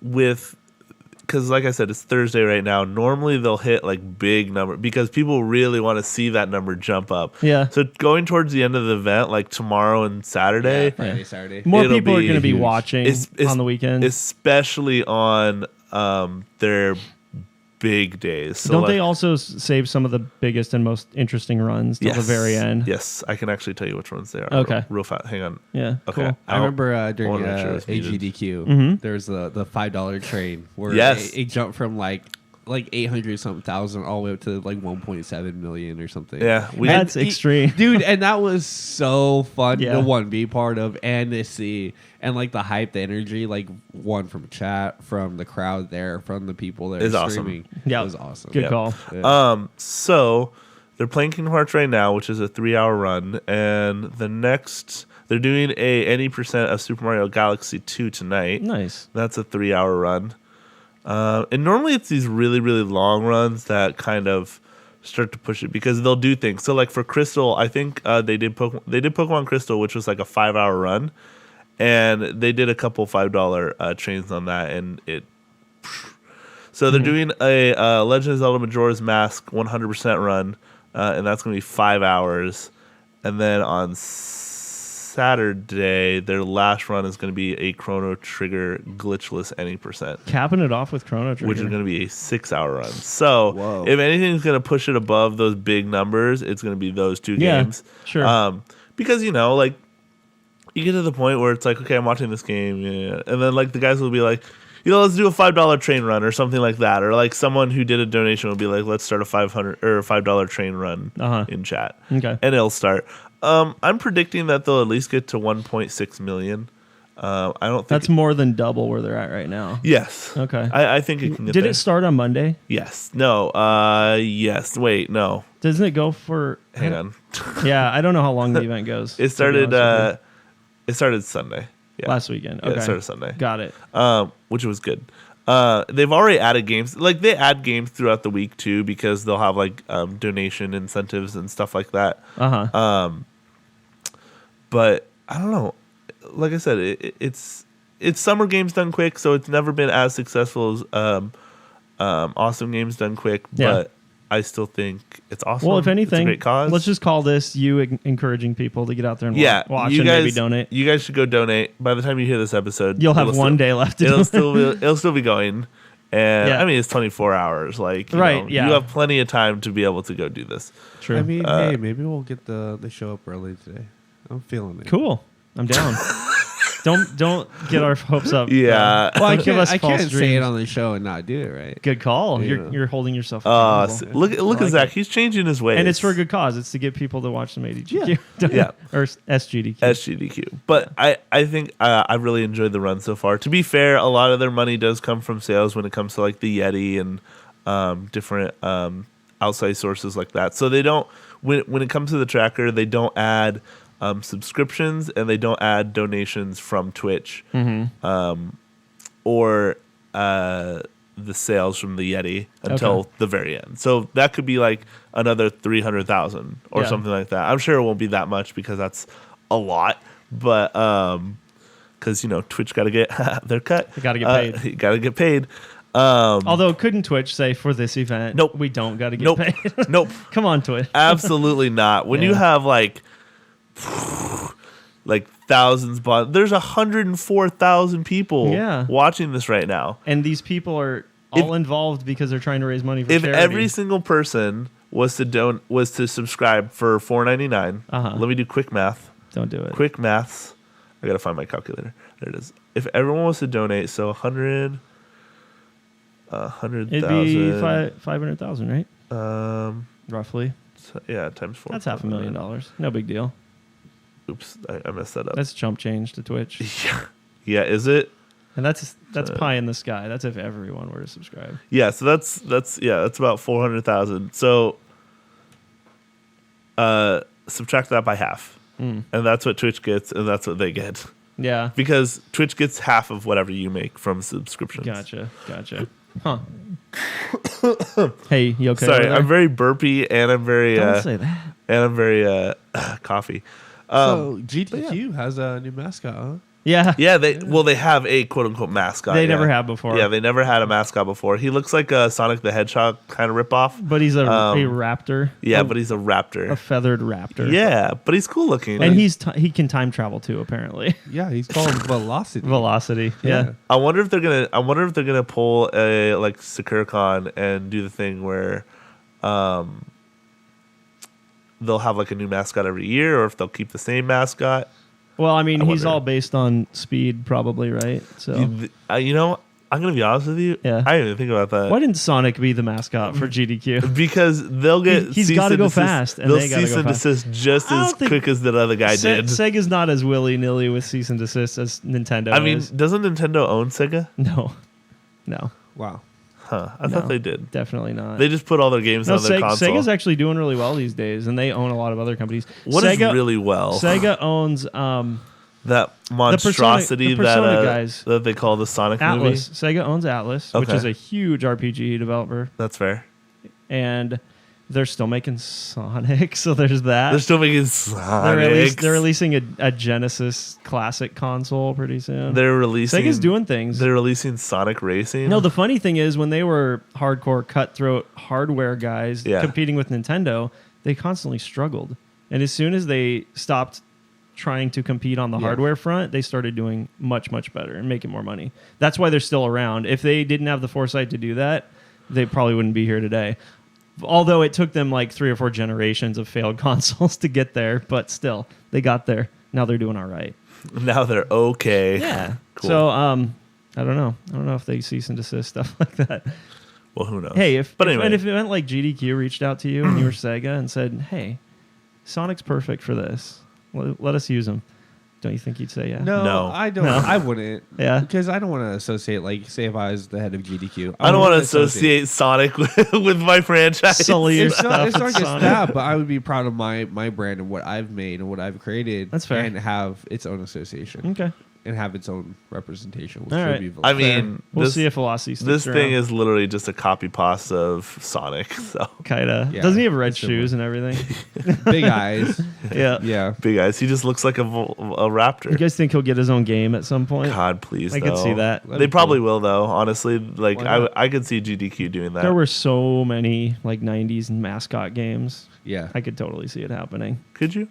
[SPEAKER 2] because like I said, it's Thursday right now. Normally they'll hit like big number because people really want to see that number jump up.
[SPEAKER 4] Yeah.
[SPEAKER 2] So going towards the end of the event, like tomorrow and Saturday,
[SPEAKER 3] Friday, Saturday.
[SPEAKER 4] More
[SPEAKER 2] it'll
[SPEAKER 4] people are going to be
[SPEAKER 2] huge.
[SPEAKER 4] watching on the weekend,
[SPEAKER 2] especially on their big days. So
[SPEAKER 4] don't they also save some of the biggest and most interesting runs till the very end?
[SPEAKER 2] Yes, I can actually tell you which ones they are.
[SPEAKER 4] Okay.
[SPEAKER 2] Real fast. Hang on.
[SPEAKER 4] Yeah.
[SPEAKER 2] Okay.
[SPEAKER 4] Cool.
[SPEAKER 3] I remember during
[SPEAKER 2] wanna make sure it's muted.
[SPEAKER 3] AGDQ, there was the $5 train where it jumped from like 800 something thousand all the way up to like 1.7 million or something.
[SPEAKER 2] Yeah,
[SPEAKER 4] that's extreme,
[SPEAKER 3] dude. And that was so fun to be part of and to see, and like the hype, the energy, like from chat, from the crowd there, from the people there.
[SPEAKER 2] It's
[SPEAKER 3] streaming.
[SPEAKER 2] awesome.
[SPEAKER 3] Yeah, it was awesome.
[SPEAKER 4] Good call.
[SPEAKER 3] Yeah.
[SPEAKER 2] So they're playing Kingdom Hearts right now, which is a 3-hour run, and the next they're doing any percent of Super Mario Galaxy 2 tonight.
[SPEAKER 4] Nice.
[SPEAKER 2] That's a 3-hour run. And normally it's these really, really long runs that kind of start to push it because they'll do things. So like for Crystal, I think they did Pokemon Crystal, which was like a 5-hour run, and they did a couple $5 trains on that, and it. So they're doing a Legend of Zelda Majora's Mask 100% run, and that's going to be 5 hours, and then on Saturday, their last run is going to be a Chrono Trigger glitchless any percent.
[SPEAKER 4] Capping it off with Chrono Trigger.
[SPEAKER 2] Which is going to be a 6-hour run. So if anything's going to push it above those big numbers, it's going to be those two games.
[SPEAKER 4] Sure.
[SPEAKER 2] Because, like, you get to the point where it's like, okay, I'm watching this game. Yeah. And then, like, the guys will be like, let's do a $5 train run or something like that. Or, like, someone who did a donation will be like, let's start a $5 train run in chat.
[SPEAKER 4] Okay.
[SPEAKER 2] And it'll start. I'm predicting that they'll at least get to 1.6 million. I don't think
[SPEAKER 4] that's more than double where they're at right now.
[SPEAKER 2] Yes.
[SPEAKER 4] Okay.
[SPEAKER 2] I think it can get
[SPEAKER 4] Did
[SPEAKER 2] there.
[SPEAKER 4] it start on Monday?
[SPEAKER 2] Yes. No. Yes. Wait. No.
[SPEAKER 4] Doesn't it go for?
[SPEAKER 2] Hang on.
[SPEAKER 4] Yeah, I don't know how long the event goes.
[SPEAKER 2] It started. It started Sunday. Yeah.
[SPEAKER 4] Last weekend. Okay.
[SPEAKER 2] Yeah, it started Sunday.
[SPEAKER 4] Got it.
[SPEAKER 2] Which was good. They've already added games. Like they add games throughout the week too, because they'll have like donation incentives and stuff like that. But I don't know. Like I said, it's Summer Games Done Quick, so it's never been as successful as Awesome Games Done Quick. But I still think it's awesome.
[SPEAKER 4] Well, if anything,
[SPEAKER 2] it's a great cause.
[SPEAKER 4] Let's just call this you encouraging people to get out there and watch
[SPEAKER 2] you
[SPEAKER 4] and
[SPEAKER 2] guys,
[SPEAKER 4] maybe donate.
[SPEAKER 2] You guys should go donate. By the time you hear this episode,
[SPEAKER 4] you'll have one day left to do it.
[SPEAKER 2] It'll still be going. And I mean, it's 24 hours. Like, you have plenty of time to be able to go do this.
[SPEAKER 4] True.
[SPEAKER 3] I mean, hey, maybe we'll get the show up early today. I'm feeling it.
[SPEAKER 4] Cool. I'm down. Don't get our hopes up.
[SPEAKER 2] Yeah.
[SPEAKER 3] Well, I
[SPEAKER 4] can't
[SPEAKER 3] say it on the show and not do it, right?
[SPEAKER 4] Good call.
[SPEAKER 3] Yeah.
[SPEAKER 4] You're holding yourself.
[SPEAKER 2] Look at Zach. He's changing his ways.
[SPEAKER 4] And it's for a good cause. It's to get people to watch some ADGQ.
[SPEAKER 2] Yeah.
[SPEAKER 4] Or SGDQ.
[SPEAKER 2] SGDQ. But I think I really enjoyed the run so far. To be fair, a lot of their money does come from sales when it comes to like the Yeti and different outside sources like that. So they don't when it comes to the tracker, they don't add subscriptions and they don't add donations from Twitch or the sales from the Yeti until the very end. So that could be like another 300,000 or something like that. I'm sure it won't be that much because that's a lot, but because Twitch got to get their cut.
[SPEAKER 4] They got to get paid.
[SPEAKER 2] You got to get paid.
[SPEAKER 4] Although couldn't Twitch say for this event,
[SPEAKER 2] nope,
[SPEAKER 4] we don't got to get paid?
[SPEAKER 2] Nope.
[SPEAKER 4] Come on, Twitch.
[SPEAKER 2] Absolutely not. When you have like thousands, but there's 104,000 people watching this right now, and
[SPEAKER 4] these people are all involved because they're trying to raise money for
[SPEAKER 2] charity. If every single person was to subscribe for $4.99, let me do quick math.
[SPEAKER 4] Don't do it.
[SPEAKER 2] Quick maths. I gotta find my calculator. There it is. If everyone was to donate, so 100,000.
[SPEAKER 4] It'd be 500,000, right? Roughly.
[SPEAKER 2] So, yeah, times 4.
[SPEAKER 4] That's $500,000. No big deal.
[SPEAKER 2] Oops, I messed that up.
[SPEAKER 4] That's chump change to Twitch.
[SPEAKER 2] Yeah, is it?
[SPEAKER 4] And that's pie in the sky. That's if everyone were to subscribe.
[SPEAKER 2] Yeah, so that's about 400,000. So subtract that by half, and that's what Twitch gets, and that's what they get.
[SPEAKER 4] Yeah,
[SPEAKER 2] because Twitch gets half of whatever you make from subscriptions.
[SPEAKER 4] Gotcha. Huh. Hey, you okay?
[SPEAKER 2] Sorry, I'm very burpy, and I'm very
[SPEAKER 4] don't say that.
[SPEAKER 2] And I'm very coffee.
[SPEAKER 3] So GTQ has a new mascot, huh?
[SPEAKER 4] Yeah.
[SPEAKER 2] Yeah, they have a quote unquote mascot.
[SPEAKER 4] They never have before.
[SPEAKER 2] Yeah, they never had a mascot before. He looks like a Sonic the Hedgehog kind of ripoff.
[SPEAKER 4] But he's a raptor.
[SPEAKER 2] Yeah, but he's a raptor.
[SPEAKER 4] A feathered raptor.
[SPEAKER 2] Yeah, but he's cool looking.
[SPEAKER 4] And he can time travel too, apparently.
[SPEAKER 3] Yeah, he's called Velocity.
[SPEAKER 4] Velocity. Yeah.
[SPEAKER 2] I wonder if they're gonna pull a like SakuraCon and do the thing where they'll have like a new mascot every year, or if they'll keep the same mascot.
[SPEAKER 4] Well, I mean, he's all based on speed, probably, right? So,
[SPEAKER 2] I'm gonna be honest with you.
[SPEAKER 4] Yeah.
[SPEAKER 2] I didn't even think about that.
[SPEAKER 4] Why didn't Sonic be the mascot for GDQ?
[SPEAKER 2] Because they'll get
[SPEAKER 4] he's got to go fast, and
[SPEAKER 2] they'll
[SPEAKER 4] they got to
[SPEAKER 2] cease
[SPEAKER 4] go
[SPEAKER 2] and
[SPEAKER 4] fast.
[SPEAKER 2] desist just as quick as that other guy did.
[SPEAKER 4] Sega's not as willy nilly with cease and desist as Nintendo.
[SPEAKER 2] I mean,
[SPEAKER 4] is.
[SPEAKER 2] Doesn't Nintendo own Sega?
[SPEAKER 4] No.
[SPEAKER 3] Wow.
[SPEAKER 2] Huh? I thought they did.
[SPEAKER 4] Definitely not.
[SPEAKER 2] They just put all their games on their console.
[SPEAKER 4] Sega's actually doing really well these days, and they own a lot of other companies.
[SPEAKER 2] What is really well?
[SPEAKER 4] Sega owns
[SPEAKER 2] that monstrosity
[SPEAKER 4] the Persona guys.
[SPEAKER 2] that they call the Sonic
[SPEAKER 4] Atlas.
[SPEAKER 2] movie.
[SPEAKER 4] Sega owns Atlas, which is a huge RPG developer.
[SPEAKER 2] That's fair.
[SPEAKER 4] And they're still making Sonic, so there's that.
[SPEAKER 2] They're still making Sonic.
[SPEAKER 4] They're releasing a Genesis Classic console pretty soon.
[SPEAKER 2] Sega's
[SPEAKER 4] doing things.
[SPEAKER 2] They're releasing Sonic Racing.
[SPEAKER 4] No, the funny thing is when they were hardcore cutthroat hardware guys competing with Nintendo, they constantly struggled. And as soon as they stopped trying to compete on the hardware front, they started doing much, much better and making more money. That's why they're still around. If they didn't have the foresight to do that, they probably wouldn't be here today. Although it took them like 3 or 4 generations of failed consoles to get there, but still, they got there. Now they're doing all right.
[SPEAKER 2] Now they're okay.
[SPEAKER 4] Yeah.
[SPEAKER 2] Cool.
[SPEAKER 4] So, I don't know. I don't know if they cease and desist stuff like that.
[SPEAKER 2] Well, who knows?
[SPEAKER 4] Hey,
[SPEAKER 2] anyway.
[SPEAKER 4] And if it meant like GDQ reached out to you and you were Sega and said, "Hey, Sonic's perfect for this. Let us use him." Don't you think you'd say yeah?
[SPEAKER 3] No. I don't.
[SPEAKER 4] No.
[SPEAKER 3] I wouldn't.
[SPEAKER 4] Yeah.
[SPEAKER 3] Because I don't want to associate, like, say if I was the head of GDQ.
[SPEAKER 2] I don't want to associate Sonic with my franchise.
[SPEAKER 4] Sully
[SPEAKER 3] It's not
[SPEAKER 4] stuff
[SPEAKER 3] just
[SPEAKER 4] Sonic.
[SPEAKER 3] that, but I would be proud of my brand and what I've made and what I've created.
[SPEAKER 4] That's fair.
[SPEAKER 3] And have its own association.
[SPEAKER 4] Okay.
[SPEAKER 3] And have its own representation. Which
[SPEAKER 4] All
[SPEAKER 3] would
[SPEAKER 4] right.
[SPEAKER 3] be
[SPEAKER 2] I mean,
[SPEAKER 4] we'll see if Velocity sticks
[SPEAKER 2] this
[SPEAKER 4] around.
[SPEAKER 2] thing is literally just a copy pasta of Sonic. So
[SPEAKER 4] Kinda.
[SPEAKER 3] Yeah,
[SPEAKER 4] Doesn't he have red
[SPEAKER 3] it's similar.
[SPEAKER 4] shoes and everything?
[SPEAKER 3] big eyes.
[SPEAKER 4] Yeah.
[SPEAKER 3] Yeah.
[SPEAKER 2] big eyes. He just looks like a raptor.
[SPEAKER 4] You guys think he'll get his own game at some point?
[SPEAKER 2] God, please.
[SPEAKER 4] I could see that.
[SPEAKER 2] They probably will, though. Honestly, like
[SPEAKER 3] Why not?
[SPEAKER 2] I could see GDQ doing that.
[SPEAKER 4] There were so many like 90s mascot games.
[SPEAKER 3] Yeah.
[SPEAKER 4] I could totally see it happening.
[SPEAKER 2] Could you?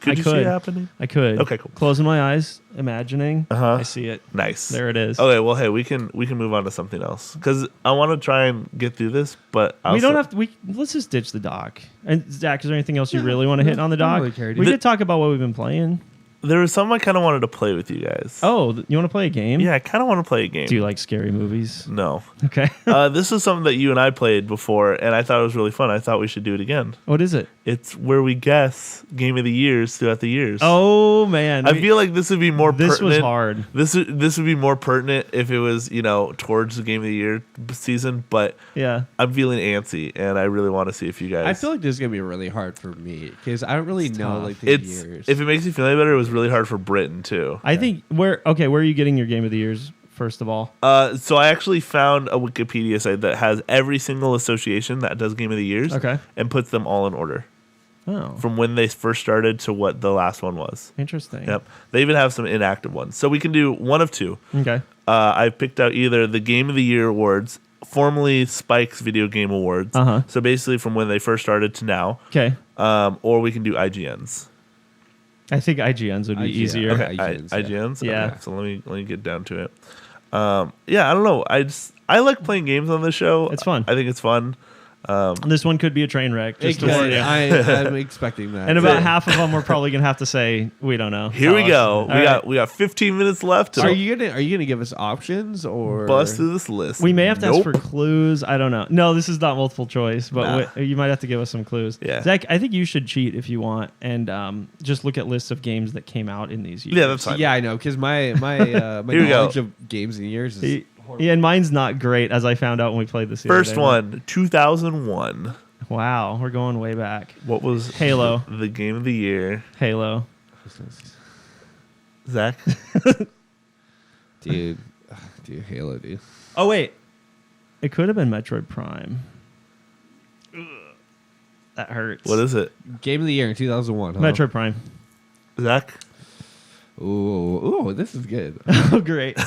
[SPEAKER 4] I
[SPEAKER 2] Could you see
[SPEAKER 4] could.
[SPEAKER 2] it happening?
[SPEAKER 4] I could.
[SPEAKER 2] Okay, cool.
[SPEAKER 4] Closing my eyes, imagining. I see it.
[SPEAKER 2] Nice.
[SPEAKER 4] There it is.
[SPEAKER 2] Okay, well, hey, we can move on to something else because I want to try and get through this, but I
[SPEAKER 4] We
[SPEAKER 2] also,
[SPEAKER 4] don't have to. Let's just ditch the doc. And Zach, is there anything else you really want to hit on the
[SPEAKER 3] I don't
[SPEAKER 4] doc?
[SPEAKER 3] really care, dude.
[SPEAKER 4] We could talk about what we've been playing.
[SPEAKER 2] There was something I kind of wanted to play with you guys.
[SPEAKER 4] Oh, you want to play a game?
[SPEAKER 2] Yeah, I kind of want to play a game.
[SPEAKER 4] Do you like scary movies?
[SPEAKER 2] No.
[SPEAKER 4] Okay.
[SPEAKER 2] This is something that you and I played before, and I thought it was really fun. I thought we should do it again.
[SPEAKER 4] What is it?
[SPEAKER 2] It's where we guess Game of the Years throughout the years.
[SPEAKER 4] Oh, man.
[SPEAKER 2] I feel like this would be more pertinent.
[SPEAKER 4] This was hard.
[SPEAKER 2] This would be more pertinent if it was, towards the Game of the Year season, but
[SPEAKER 4] Yeah.
[SPEAKER 2] I'm feeling antsy, and I really want to see if you guys...
[SPEAKER 3] I feel like this is gonna be really hard for me because I don't really know
[SPEAKER 4] tough.
[SPEAKER 3] like the
[SPEAKER 2] it's
[SPEAKER 3] years.
[SPEAKER 2] if it makes you feel any better, it was really hard for Brittin, too.
[SPEAKER 4] I think where are you getting your Game of the Years, first of all?
[SPEAKER 2] So I actually found a Wikipedia site that has every single association that does Game of the Years
[SPEAKER 4] Okay.
[SPEAKER 2] and puts them all in order
[SPEAKER 4] Oh,
[SPEAKER 2] from when they first started to what the last one was.
[SPEAKER 4] interesting.
[SPEAKER 2] Yep. They even have some inactive ones. So we can do one of two.
[SPEAKER 4] Okay.
[SPEAKER 2] I picked out either the Game of the Year awards, formerly Spike's Video Game Awards.
[SPEAKER 4] Uh-huh.
[SPEAKER 2] So basically from when they first started to now.
[SPEAKER 4] Okay.
[SPEAKER 2] Or we can do IGNs.
[SPEAKER 4] I think IGNs would be
[SPEAKER 3] IGN.
[SPEAKER 4] easier.
[SPEAKER 3] Okay.
[SPEAKER 2] IGNs.
[SPEAKER 3] IGNs,
[SPEAKER 4] yeah.
[SPEAKER 2] Okay, so let me get down to it. I don't know. I like playing games on this show.
[SPEAKER 4] It's fun.
[SPEAKER 2] I think it's fun.
[SPEAKER 4] This one could be a train wreck. Just to warn you.
[SPEAKER 3] I'm expecting that.
[SPEAKER 4] And about half of them we're probably gonna have to say we don't know.
[SPEAKER 2] Here we
[SPEAKER 4] Tell
[SPEAKER 2] go.
[SPEAKER 4] us. All right.
[SPEAKER 2] We got 15 minutes left to
[SPEAKER 3] Are you gonna give us options or
[SPEAKER 2] bust through this list.
[SPEAKER 4] We may have to ask
[SPEAKER 2] Nope.
[SPEAKER 4] for clues. I don't know. No, this is not multiple choice, but
[SPEAKER 2] Nah.
[SPEAKER 4] you might have to give us some clues.
[SPEAKER 2] Yeah.
[SPEAKER 4] Zach, I think you should cheat if you want and just look at lists of games that came out in these years.
[SPEAKER 2] Yeah, that's fine.
[SPEAKER 3] Yeah, I know because my my
[SPEAKER 2] we go.
[SPEAKER 3] knowledge of games and years is
[SPEAKER 4] Yeah, and mine's not great, as I found out when we played this. The other
[SPEAKER 2] First
[SPEAKER 4] day.
[SPEAKER 2] one, 2001.
[SPEAKER 4] Wow, we're going way back.
[SPEAKER 2] What was
[SPEAKER 4] Halo.
[SPEAKER 2] the game of the year?
[SPEAKER 4] Halo.
[SPEAKER 2] Zach?
[SPEAKER 3] dude, Halo, dude.
[SPEAKER 4] Oh wait, it could have been Metroid Prime. Ugh, that hurts.
[SPEAKER 2] What is it?
[SPEAKER 3] Game of the year in 2001. Huh?
[SPEAKER 4] Metroid Prime?
[SPEAKER 2] Zach?
[SPEAKER 3] Ooh, this is good.
[SPEAKER 4] Oh great,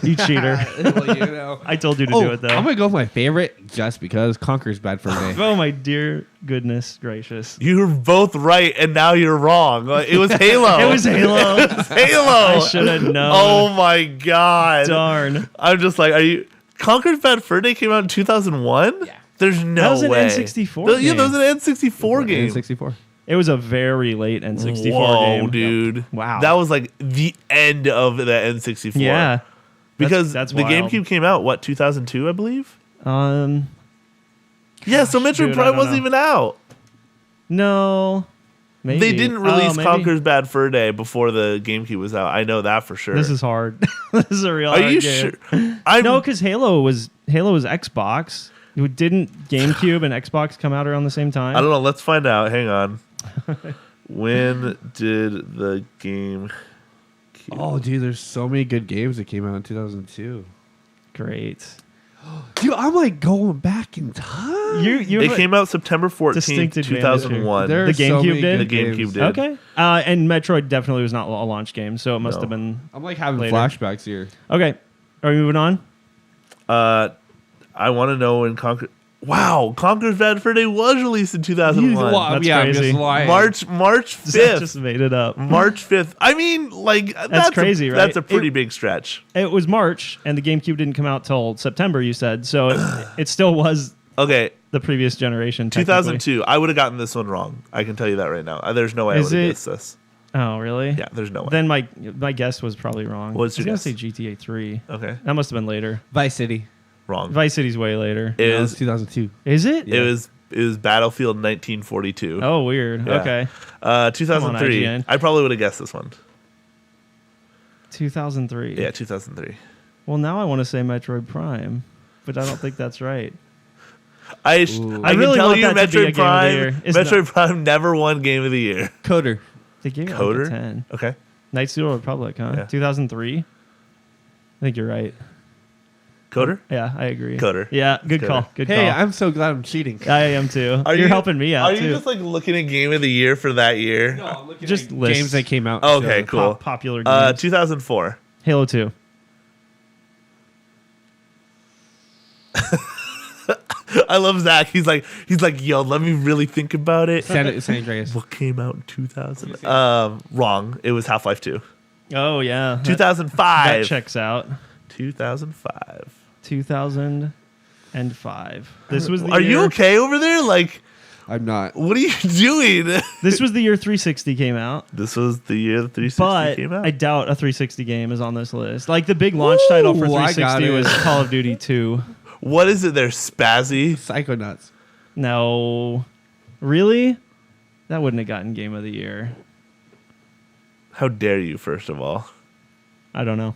[SPEAKER 4] you cheater!
[SPEAKER 3] Well, you know.
[SPEAKER 4] I told you to
[SPEAKER 3] Oh,
[SPEAKER 4] do it though.
[SPEAKER 3] I'm gonna go with my favorite just because Conker's bad for me.
[SPEAKER 4] Oh my dear goodness gracious!
[SPEAKER 2] You were both right, and now you're wrong. It was Halo.
[SPEAKER 4] It was Halo.
[SPEAKER 2] Halo.
[SPEAKER 4] I should have known.
[SPEAKER 2] Oh my god.
[SPEAKER 4] Darn.
[SPEAKER 2] I'm just like, are you... Conquer's Bad Fur Day came out in 2001?
[SPEAKER 3] Yeah.
[SPEAKER 2] There's no
[SPEAKER 4] That was an
[SPEAKER 2] way.
[SPEAKER 4] N64
[SPEAKER 2] Yeah, that was an N64 game.
[SPEAKER 3] 64.
[SPEAKER 4] It was a very late N64
[SPEAKER 2] Whoa,
[SPEAKER 4] game.
[SPEAKER 2] dude.
[SPEAKER 4] Wow.
[SPEAKER 2] That was like the end of the N64.
[SPEAKER 4] Yeah.
[SPEAKER 2] Because
[SPEAKER 4] That's
[SPEAKER 2] the
[SPEAKER 4] wild.
[SPEAKER 2] GameCube came out, 2002, I believe?
[SPEAKER 4] Yeah,
[SPEAKER 2] So Metroid
[SPEAKER 4] dude, I
[SPEAKER 2] Prime
[SPEAKER 4] don't
[SPEAKER 2] wasn't
[SPEAKER 4] know.
[SPEAKER 2] even out.
[SPEAKER 4] No. Maybe.
[SPEAKER 2] They didn't release
[SPEAKER 4] maybe.
[SPEAKER 2] Conker's Bad Fur Day before the GameCube was out. I know that for sure.
[SPEAKER 4] This is hard. This is a real
[SPEAKER 2] Are
[SPEAKER 4] hard
[SPEAKER 2] you
[SPEAKER 4] game.
[SPEAKER 2] sure?
[SPEAKER 4] No, because Halo was Xbox. Didn't GameCube and Xbox come out around the same time?
[SPEAKER 2] I don't know. Let's find out. Hang on. When did the game...
[SPEAKER 3] Oh, dude, there's so many good games that came out in 2002.
[SPEAKER 4] Great.
[SPEAKER 3] Dude, I'm like going back in time.
[SPEAKER 4] You
[SPEAKER 2] It came out September 14th,
[SPEAKER 4] distinct advantage here.
[SPEAKER 2] 2001.
[SPEAKER 3] There
[SPEAKER 4] The
[SPEAKER 3] are so
[SPEAKER 4] GameCube
[SPEAKER 3] many
[SPEAKER 4] did?
[SPEAKER 3] good
[SPEAKER 2] The GameCube
[SPEAKER 3] games.
[SPEAKER 2] did.
[SPEAKER 4] Okay. And Metroid definitely was not a launch game, so it must
[SPEAKER 2] No.
[SPEAKER 4] have been.
[SPEAKER 3] I'm like having
[SPEAKER 4] Later.
[SPEAKER 3] flashbacks here.
[SPEAKER 4] Okay. Are we moving on?
[SPEAKER 2] I want to know when Conquer... Wow, Conker's Bad Fur Day was released in 2001.
[SPEAKER 4] That's
[SPEAKER 3] I'm
[SPEAKER 4] crazy.
[SPEAKER 3] just lying.
[SPEAKER 2] March
[SPEAKER 4] Zach
[SPEAKER 2] 5th.
[SPEAKER 4] just made it up.
[SPEAKER 2] March 5th. I mean, like, that's
[SPEAKER 4] crazy, right?
[SPEAKER 2] That's a pretty
[SPEAKER 4] It-
[SPEAKER 2] big stretch.
[SPEAKER 4] It was March, and the GameCube didn't come out till September. You said so. It still was
[SPEAKER 2] Okay,
[SPEAKER 4] the previous generation. technically.
[SPEAKER 2] 2002. I would have gotten this one wrong. I can tell you that right now. There's no way
[SPEAKER 4] Is
[SPEAKER 2] I would have
[SPEAKER 4] it-
[SPEAKER 2] guessed this.
[SPEAKER 4] Oh, really?
[SPEAKER 2] Yeah, there's no way.
[SPEAKER 4] Then my guess was probably wrong.
[SPEAKER 2] What's your
[SPEAKER 4] I was
[SPEAKER 2] guess?
[SPEAKER 4] gonna say GTA 3.
[SPEAKER 2] Okay,
[SPEAKER 4] That must have been later.
[SPEAKER 3] Vice City.
[SPEAKER 2] wrong.
[SPEAKER 4] Vice City's way later.
[SPEAKER 2] It
[SPEAKER 3] That was
[SPEAKER 2] is.
[SPEAKER 3] 2002.
[SPEAKER 4] Is it?
[SPEAKER 2] It was Battlefield 1942.
[SPEAKER 4] Oh, weird.
[SPEAKER 2] Yeah.
[SPEAKER 4] Okay.
[SPEAKER 2] 2003.
[SPEAKER 4] IGN.
[SPEAKER 2] I probably would have guessed this one.
[SPEAKER 4] 2003.
[SPEAKER 2] Yeah, 2003.
[SPEAKER 4] Well, now I want to say Metroid Prime, but I don't think that's right.
[SPEAKER 2] I
[SPEAKER 3] Ooh.
[SPEAKER 2] I
[SPEAKER 4] I
[SPEAKER 2] can
[SPEAKER 4] really
[SPEAKER 2] tell
[SPEAKER 4] want
[SPEAKER 2] you,
[SPEAKER 4] that to be a
[SPEAKER 2] Metroid
[SPEAKER 4] Game of the Year.
[SPEAKER 2] Prime.
[SPEAKER 4] It's
[SPEAKER 2] Metroid Prime never won Game of the Year.
[SPEAKER 3] Coder.
[SPEAKER 4] They gave it like
[SPEAKER 2] Coder?
[SPEAKER 4] a 10.
[SPEAKER 2] Okay.
[SPEAKER 4] Knights of the Old Republic, huh?
[SPEAKER 2] Yeah.
[SPEAKER 4] 2003. I think you're right.
[SPEAKER 2] Coder.
[SPEAKER 4] Yeah, I agree.
[SPEAKER 2] Coder.
[SPEAKER 4] Yeah, good
[SPEAKER 2] Coder.
[SPEAKER 4] call. Good
[SPEAKER 3] Hey,
[SPEAKER 4] call.
[SPEAKER 3] I'm so glad I'm cheating.
[SPEAKER 4] I am too. You're helping me out
[SPEAKER 2] Are
[SPEAKER 4] too.
[SPEAKER 2] you just like looking at Game of the Year for that year?
[SPEAKER 3] No, I'm looking
[SPEAKER 4] Just
[SPEAKER 3] at
[SPEAKER 4] lists.
[SPEAKER 3] games that came out.
[SPEAKER 2] Okay,
[SPEAKER 3] so-
[SPEAKER 2] cool.
[SPEAKER 4] Popular games.
[SPEAKER 2] 2004.
[SPEAKER 4] Halo 2.
[SPEAKER 2] I love Zach. He's like, yo, let me really think about it.
[SPEAKER 3] San Andreas.
[SPEAKER 2] What came out in 2000? Wrong. It was Half-Life 2.
[SPEAKER 4] Oh yeah. That
[SPEAKER 2] 2005.
[SPEAKER 4] checks out.
[SPEAKER 2] 2005.
[SPEAKER 4] 2005. This was the
[SPEAKER 2] Are
[SPEAKER 4] year.
[SPEAKER 2] you okay over there? Like,
[SPEAKER 3] I'm not.
[SPEAKER 2] What are you doing?
[SPEAKER 4] This was the year 360 came out.
[SPEAKER 2] This was the year the 360
[SPEAKER 4] But
[SPEAKER 2] came out.
[SPEAKER 4] I doubt a 360 game is on this list. Like the big launch title for
[SPEAKER 3] Ooh, I got
[SPEAKER 4] 360
[SPEAKER 3] it.
[SPEAKER 4] was Call of Duty 2.
[SPEAKER 2] What is it there, Spazzy?
[SPEAKER 3] Psychonauts.
[SPEAKER 4] No. Really? That wouldn't have gotten Game of the Year.
[SPEAKER 2] How dare you, first of all?
[SPEAKER 4] I don't know.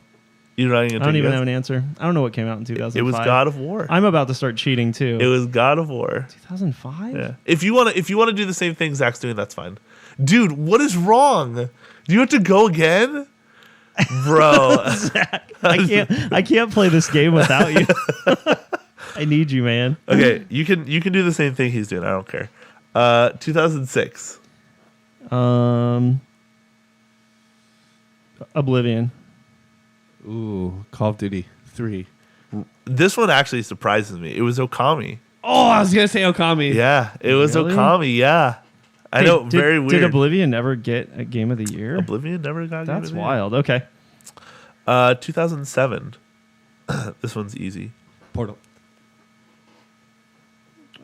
[SPEAKER 2] You're not even
[SPEAKER 4] I don't even have an answer. I don't know what came out in 2005.
[SPEAKER 2] It was God of War.
[SPEAKER 4] I'm about to start cheating too.
[SPEAKER 2] It was God of War.
[SPEAKER 4] 2005?
[SPEAKER 2] Yeah. If you want to do the same thing Zach's doing, that's fine. Dude, what is wrong? Do you have to go again? Bro.
[SPEAKER 4] I can't play this game without you. I need you, man.
[SPEAKER 2] Okay, you can do the same thing he's doing. I don't care. 2006.
[SPEAKER 4] Oblivion.
[SPEAKER 3] Ooh, Call of Duty 3.
[SPEAKER 2] This one actually surprises me. It was Okami.
[SPEAKER 3] Oh, I was gonna say Okami.
[SPEAKER 2] Yeah, it was
[SPEAKER 4] Really?
[SPEAKER 2] Okami. Yeah, I know. Very weird.
[SPEAKER 4] Did Oblivion never get a Game of the Year?
[SPEAKER 2] Oblivion never got. Game
[SPEAKER 4] That's
[SPEAKER 2] of the Year.
[SPEAKER 4] wild. Okay.
[SPEAKER 2] 2007. This one's easy.
[SPEAKER 3] Portal.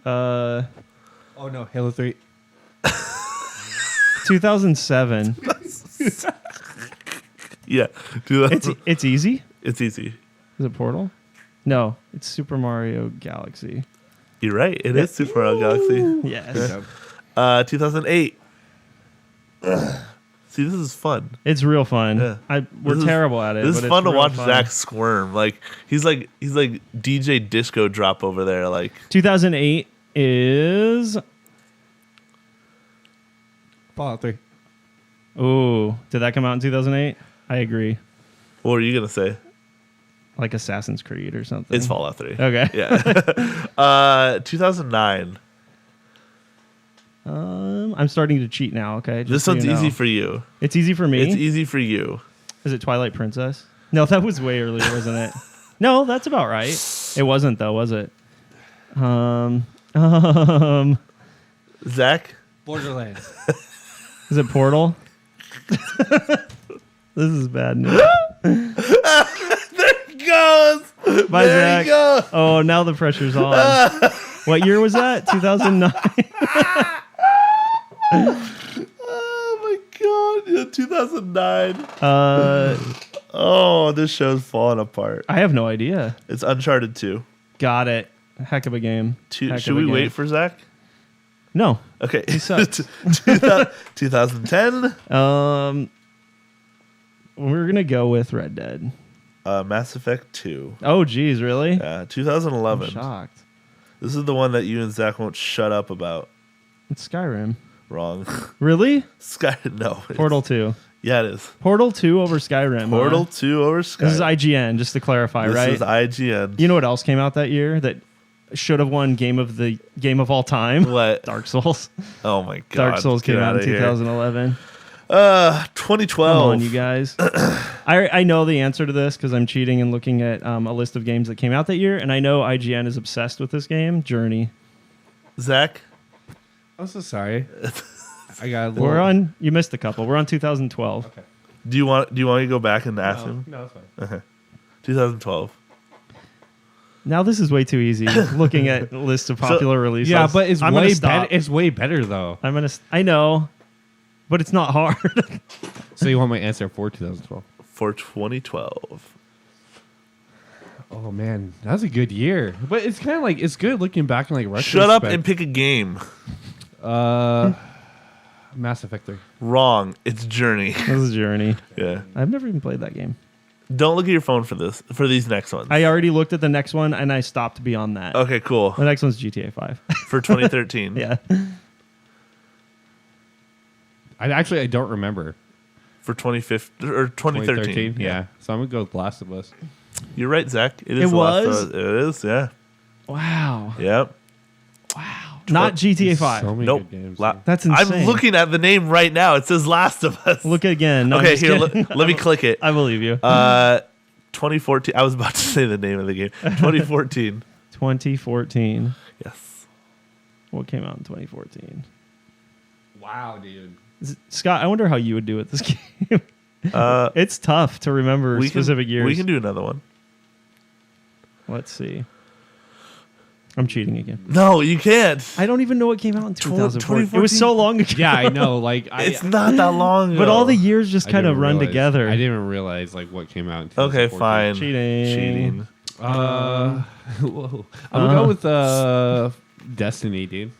[SPEAKER 4] Uh,
[SPEAKER 3] Oh no, Halo 3.
[SPEAKER 4] 2007.
[SPEAKER 2] Yeah,
[SPEAKER 4] It's easy.
[SPEAKER 2] it's easy.
[SPEAKER 4] Is it Portal? No, it's Super Mario Galaxy.
[SPEAKER 2] You're right. It is Super Mario Galaxy.
[SPEAKER 4] Yes.
[SPEAKER 2] 2008. See, this is fun.
[SPEAKER 4] It's real fun.
[SPEAKER 2] Yeah.
[SPEAKER 4] We're
[SPEAKER 2] This is-
[SPEAKER 4] terrible at it.
[SPEAKER 2] This
[SPEAKER 4] but
[SPEAKER 2] is fun
[SPEAKER 4] it's
[SPEAKER 2] to
[SPEAKER 4] real
[SPEAKER 2] watch
[SPEAKER 4] fun.
[SPEAKER 2] Zach squirm. Like he's like DJ Disco Drop over there. Like
[SPEAKER 4] 2008 is.
[SPEAKER 3] Fallout 3.
[SPEAKER 4] Ooh, did that come out in 2008? I agree.
[SPEAKER 2] what were you gonna say?
[SPEAKER 4] Like Assassin's Creed or something.
[SPEAKER 2] It's Fallout 3.
[SPEAKER 4] Okay.
[SPEAKER 2] Yeah. 2009.
[SPEAKER 4] I'm starting to cheat now. Okay. Just
[SPEAKER 2] This
[SPEAKER 4] so
[SPEAKER 2] one's
[SPEAKER 4] you know.
[SPEAKER 2] easy for you.
[SPEAKER 4] It's easy for me.
[SPEAKER 2] It's easy for you.
[SPEAKER 4] Is it Twilight Princess? No, that was way earlier, wasn't it? No, that's about right. It wasn't though, was it?
[SPEAKER 2] Zach.
[SPEAKER 3] Borderlands.
[SPEAKER 4] Is it Portal? This is bad news.
[SPEAKER 2] Goes.
[SPEAKER 4] Bye,
[SPEAKER 2] There
[SPEAKER 4] Zach.
[SPEAKER 2] you go.
[SPEAKER 4] Oh, now the pressure's on. What year was that? 2009.
[SPEAKER 2] Oh my god. Yeah, 2009.
[SPEAKER 4] I
[SPEAKER 2] Oh, this show's falling apart.
[SPEAKER 4] have no idea.
[SPEAKER 2] It's Uncharted 2.
[SPEAKER 4] Got it. Heck of a game. Heck
[SPEAKER 2] Should
[SPEAKER 4] of a
[SPEAKER 2] we
[SPEAKER 4] game.
[SPEAKER 2] wait for Zach?
[SPEAKER 4] No.
[SPEAKER 2] Okay.
[SPEAKER 4] sucks.
[SPEAKER 2] 2010.
[SPEAKER 4] We're gonna go with Red Dead.
[SPEAKER 2] Mass Effect 2.
[SPEAKER 4] Oh, geez, really? I'm
[SPEAKER 2] 2011.
[SPEAKER 4] shocked.
[SPEAKER 2] This is the one that you and Zach won't shut up about.
[SPEAKER 4] It's Skyrim.
[SPEAKER 2] Wrong.
[SPEAKER 4] Really?
[SPEAKER 2] No.
[SPEAKER 4] Portal 2.
[SPEAKER 2] Yeah, it is.
[SPEAKER 4] Portal 2 over Skyrim.
[SPEAKER 2] Portal
[SPEAKER 4] huh?
[SPEAKER 2] 2 over Sky.
[SPEAKER 4] This is IGN, just to clarify,
[SPEAKER 2] This
[SPEAKER 4] right?
[SPEAKER 2] is IGN.
[SPEAKER 4] You know what else came out that year that should have won game of all time?
[SPEAKER 2] What?
[SPEAKER 4] Dark Souls.
[SPEAKER 2] Oh my god.
[SPEAKER 4] Dark Souls
[SPEAKER 2] Get
[SPEAKER 4] came out in
[SPEAKER 2] outta here.
[SPEAKER 4] 2011.
[SPEAKER 2] 2012.
[SPEAKER 4] Come on, you guys. I know the answer to this because I'm cheating and looking at a list of games that came out that year, and I know IGN is obsessed with this game, Journey.
[SPEAKER 2] Zach.
[SPEAKER 3] I'm so sorry. I got a little...
[SPEAKER 4] We're on. You missed a couple. We're on 2012.
[SPEAKER 3] Okay.
[SPEAKER 2] Do you want to go back and ask him?
[SPEAKER 3] No, it's fine.
[SPEAKER 2] 2012.
[SPEAKER 4] Now this is way too easy. Looking at lists of popular releases.
[SPEAKER 3] Yeah, but it's
[SPEAKER 4] I'm gonna
[SPEAKER 3] way
[SPEAKER 4] stop.
[SPEAKER 3] better. It's way better though.
[SPEAKER 4] I know, but it's not hard.
[SPEAKER 3] So you want my answer for 2012?
[SPEAKER 2] For 2012.
[SPEAKER 3] Oh man, that was a good year. But it's kind of like it's good looking back in like retrospect.
[SPEAKER 2] Shut up and pick a game.
[SPEAKER 3] Mass Effect 3.
[SPEAKER 2] Wrong. It's Journey.
[SPEAKER 4] This is Journey.
[SPEAKER 2] Yeah.
[SPEAKER 4] I've never even played that game.
[SPEAKER 2] Don't look at your phone for these next ones.
[SPEAKER 4] I already looked at the next one and I stopped beyond that.
[SPEAKER 2] Okay, cool.
[SPEAKER 4] The next one's GTA 5.
[SPEAKER 2] For 2013.
[SPEAKER 4] Yeah.
[SPEAKER 3] I don't remember.
[SPEAKER 2] For 2015 or 2013.
[SPEAKER 3] Yeah. So I'm gonna go with Last of Us.
[SPEAKER 2] You're right, Zach. It is.
[SPEAKER 4] It
[SPEAKER 2] the Last
[SPEAKER 4] was?
[SPEAKER 2] of Us. It is. Yeah.
[SPEAKER 4] Wow.
[SPEAKER 2] Yep.
[SPEAKER 4] Not GTA 5.
[SPEAKER 3] So many
[SPEAKER 2] Nope.
[SPEAKER 3] good games.
[SPEAKER 4] That's insane.
[SPEAKER 2] I'm looking at the name right now. It says Last of Us.
[SPEAKER 4] Look again. No, I'm
[SPEAKER 2] Okay,
[SPEAKER 4] just
[SPEAKER 2] here.
[SPEAKER 4] kidding.
[SPEAKER 2] Let me click it.
[SPEAKER 4] I believe you.
[SPEAKER 2] 2014. I was about to say the name of the game. 2014.
[SPEAKER 4] 2014.
[SPEAKER 2] Yes.
[SPEAKER 4] What came out in 2014?
[SPEAKER 3] Wow, dude.
[SPEAKER 4] Scott, I wonder how you would do at this game. It's tough to remember specific years.
[SPEAKER 2] We can do another one.
[SPEAKER 4] Let's see. I'm cheating again.
[SPEAKER 2] No, you can't.
[SPEAKER 4] I don't even know what came out in 2004.
[SPEAKER 2] 2014?
[SPEAKER 4] It was so long ago.
[SPEAKER 3] Yeah, I know. Like,
[SPEAKER 2] It's not that long ago.
[SPEAKER 4] But all the years just
[SPEAKER 3] I
[SPEAKER 4] kind of
[SPEAKER 3] didn't
[SPEAKER 4] run
[SPEAKER 3] realize-
[SPEAKER 4] together.
[SPEAKER 3] I didn't realize like what came out. In
[SPEAKER 2] Okay,
[SPEAKER 3] 2014.
[SPEAKER 2] fine.
[SPEAKER 4] Cheating.
[SPEAKER 3] Whoa. I'm gonna go with Destiny, dude.